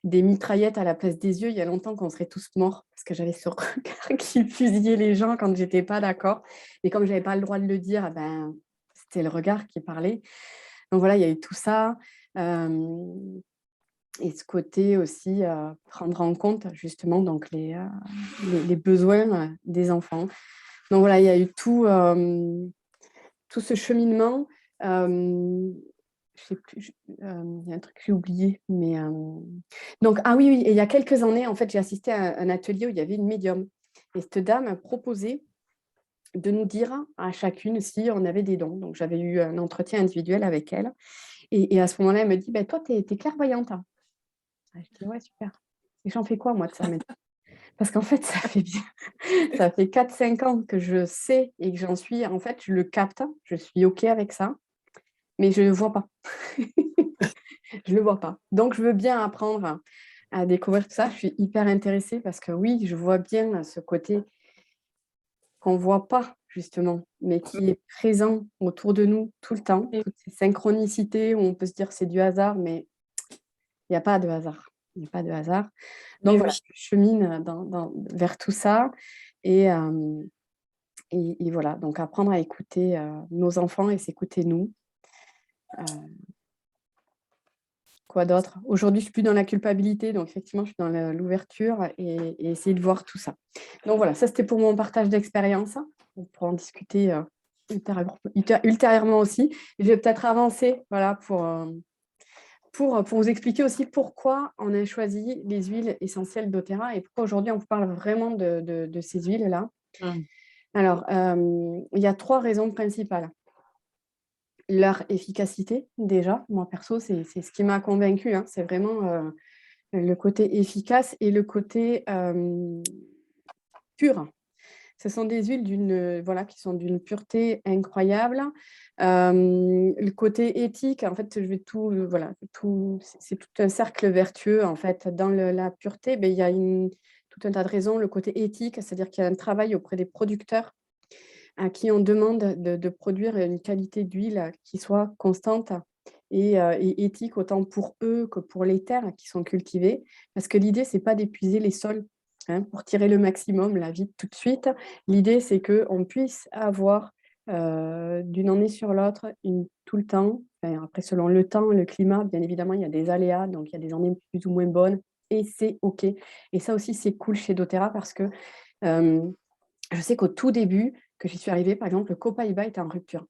mitraillettes à la place des yeux, il y a longtemps qu'on serait tous morts, parce que j'avais ce regard qui fusillait les gens quand j'étais pas d'accord. Et comme j'avais pas le droit de le dire, eh ben, c'était le regard qui parlait. Donc voilà, il y a eu tout ça. Et ce côté aussi, prendre en compte justement donc les besoins des enfants. Donc voilà, il y a eu tout ce cheminement. Je sais plus, il y a un truc que j'ai oublié. Mais, donc, ah oui, oui, et il y a quelques années, en fait, j'ai assisté à un atelier où il y avait une médium. Et cette dame a proposé de nous dire à chacune si on avait des dons. Donc, j'avais eu un entretien individuel avec elle. Et à ce moment-là, elle me dit, toi, tu es clairvoyante. Hein. Je dis, ouais, super. Et j'en fais quoi, moi, de ça? Parce qu'en fait, ça fait 4-5 ans que je sais et que j'en suis, en fait, je le capte, je suis OK avec ça, mais je ne le vois pas. Je ne le vois pas. Donc, je veux bien apprendre à découvrir tout ça. Je suis hyper intéressée parce que oui, je vois bien ce côté qu'on ne voit pas, justement, mais qui est présent autour de nous tout le temps. Et Toutes ces synchronicités où on peut se dire c'est du hasard, mais il n'y a pas de hasard. Il n'y a pas de hasard. Donc, eh voilà, oui. je chemine vers tout ça. Et voilà, donc apprendre à écouter nos enfants et s'écouter nous. Quoi d'autre? Aujourd'hui, je ne suis plus dans la culpabilité, donc effectivement, je suis dans l'ouverture et essayer de voir tout ça. Donc voilà, ça c'était pour mon partage d'expérience. On pourra en discuter ultérieurement aussi. Et je vais peut-être avancer voilà, pour vous expliquer aussi pourquoi on a choisi les huiles essentielles d'Otera et pourquoi aujourd'hui on vous parle vraiment de ces huiles-là. Mm. Alors, il y a 3 raisons principales. Leur efficacité, déjà, moi perso, c'est ce qui m'a convaincue. Hein. C'est vraiment le côté efficace et le côté pur. Ce sont des huiles qui sont d'une pureté incroyable. Le côté éthique, en fait, je vais c'est tout un cercle vertueux, en fait. Dans la pureté, il y a tout un tas de raisons. Le côté éthique, c'est-à-dire qu'il y a un travail auprès des producteurs à qui on demande de produire une qualité d'huile qui soit constante et éthique, autant pour eux que pour les terres qui sont cultivées. Parce que l'idée, ce n'est pas d'épuiser les sols pour tirer le maximum, la vie tout de suite. L'idée, c'est qu'on puisse avoir d'une année sur l'autre, tout le temps, après selon le temps, le climat, bien évidemment, il y a des aléas, donc il y a des années plus ou moins bonnes, et c'est OK. Et ça aussi, c'est cool chez doTERRA parce que je sais qu'au tout début, que j'y suis arrivée, par exemple, le copaïba était en rupture.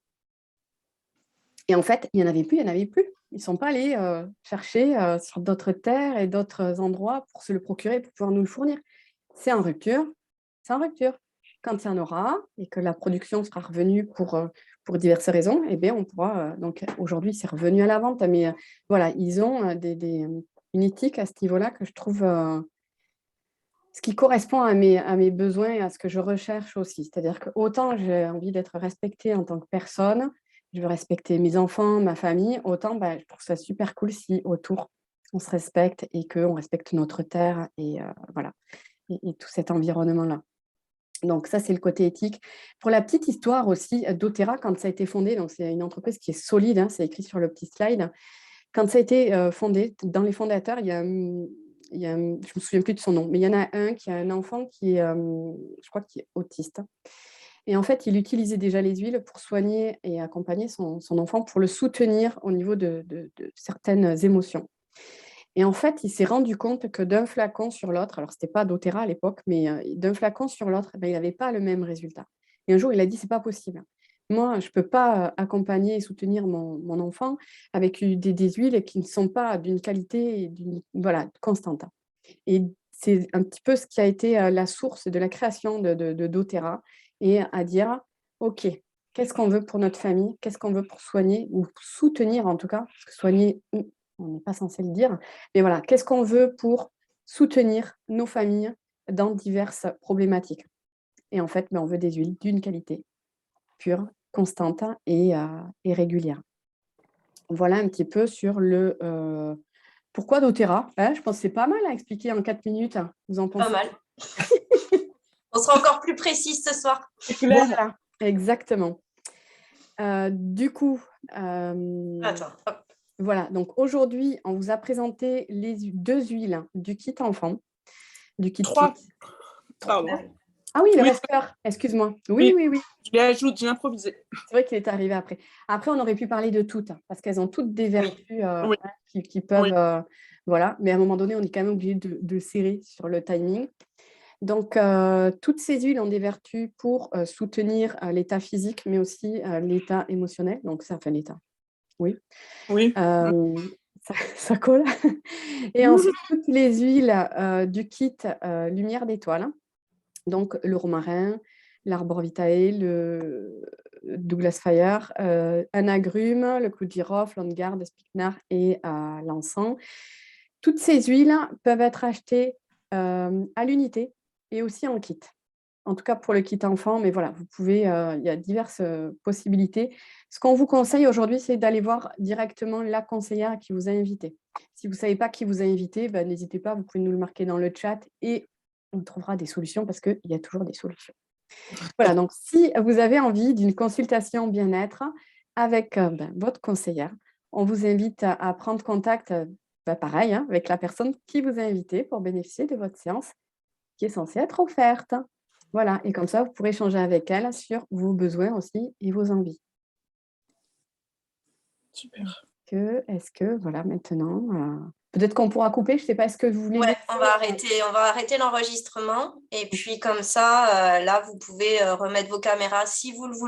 Et en fait, il n'y en avait plus, il n'y en avait plus. Ils ne sont pas allés chercher sur d'autres terres et d'autres endroits pour se le procurer, pour pouvoir nous le fournir. C'est en rupture, c'est en rupture. Quand il y en aura et que la production sera revenue pour diverses raisons, eh bien, on pourra... donc, aujourd'hui, c'est revenu à la vente, mais voilà, ils ont une éthique à ce niveau-là que je trouve... ce qui correspond à mes besoins et à ce que je recherche aussi. C'est-à-dire que autant j'ai envie d'être respectée en tant que personne, je veux respecter mes enfants, ma famille, autant je trouve ça super cool si autour on se respecte et qu'on respecte notre terre et voilà, et tout cet environnement-là. Donc ça, c'est le côté éthique. Pour la petite histoire aussi, doTERRA, quand ça a été fondé, donc c'est une entreprise qui est solide, hein, c'est écrit sur le petit slide. Quand ça a été fondé, dans les fondateurs, je ne me souviens plus de son nom, mais il y en a un qui a un enfant qui est, je crois, qui est autiste. Et en fait, il utilisait déjà les huiles pour soigner et accompagner son enfant, pour le soutenir au niveau de certaines émotions. Et en fait, il s'est rendu compte que d'un flacon sur l'autre, alors ce n'était pas doTERRA à l'époque, mais d'un flacon sur l'autre, il n'avait pas le même résultat. Et un jour, il a dit, c'est pas possible. Moi, je ne peux pas accompagner et soutenir mon enfant avec des huiles qui ne sont pas d'une qualité constante. Et c'est un petit peu ce qui a été la source de la création de doTERRA, et à dire, OK, qu'est-ce qu'on veut pour notre famille? Qu'est-ce qu'on veut pour soigner ou soutenir en tout cas? Parce que soigner, on n'est pas censé le dire. Mais voilà, qu'est-ce qu'on veut pour soutenir nos familles dans diverses problématiques? Et en fait, on veut des huiles d'une qualité pure, constante et régulière. Voilà un petit peu sur le pourquoi doTERRA. Je pense que c'est pas mal à expliquer en 4 minutes. Vous en pensez? Pas mal. On sera encore plus précise ce soir. C'est clair. Voilà, exactement. Du coup, Attends, hop. voilà, donc aujourd'hui, on vous a présenté les 2 huiles du kit enfant. Du kit 3. kit. Pardon. Ah oui, le Oui. resteur, excuse-moi. Oui. Je les ajoute, j'ai improvisé. C'est vrai qu'il est arrivé après. Après, on aurait pu parler de toutes, parce qu'elles ont toutes des vertus Oui. qui peuvent... Oui. voilà, mais à un moment donné, on est quand même obligé de serrer sur le timing. Donc, toutes ces huiles ont des vertus pour soutenir l'état physique, mais aussi l'état émotionnel. Donc, ça fait l'état. Oui. Oui. Ça colle. Et ensuite, toutes les huiles du kit Lumière d'étoile. Donc, le romarin, l'arbre vitae, le Douglas Fire, un agrume, le clou de girofle, l'on-garde, le spikenard et l'encens. Toutes ces huiles peuvent être achetées à l'unité et aussi en kit. En tout cas pour le kit enfant, mais voilà, vous pouvez, il y a diverses possibilités. Ce qu'on vous conseille aujourd'hui, c'est d'aller voir directement la conseillère qui vous a invité. Si vous ne savez pas qui vous a invité, ben, n'hésitez pas, vous pouvez nous le marquer dans le chat et on trouvera des solutions parce qu'il y a toujours des solutions. Voilà, donc si vous avez envie d'une consultation bien-être avec votre conseillère, on vous invite à prendre contact, pareil, avec la personne qui vous a invité pour bénéficier de votre séance qui est censée être offerte. Voilà, et comme ça, vous pourrez échanger avec elle sur vos besoins aussi et vos envies. Super. Est-ce que voilà, maintenant, peut-être qu'on pourra couper, je ne sais pas, est-ce que vous voulez... Ouais, on va arrêter l'enregistrement. Et puis comme ça, là, vous pouvez remettre vos caméras si vous le voulez.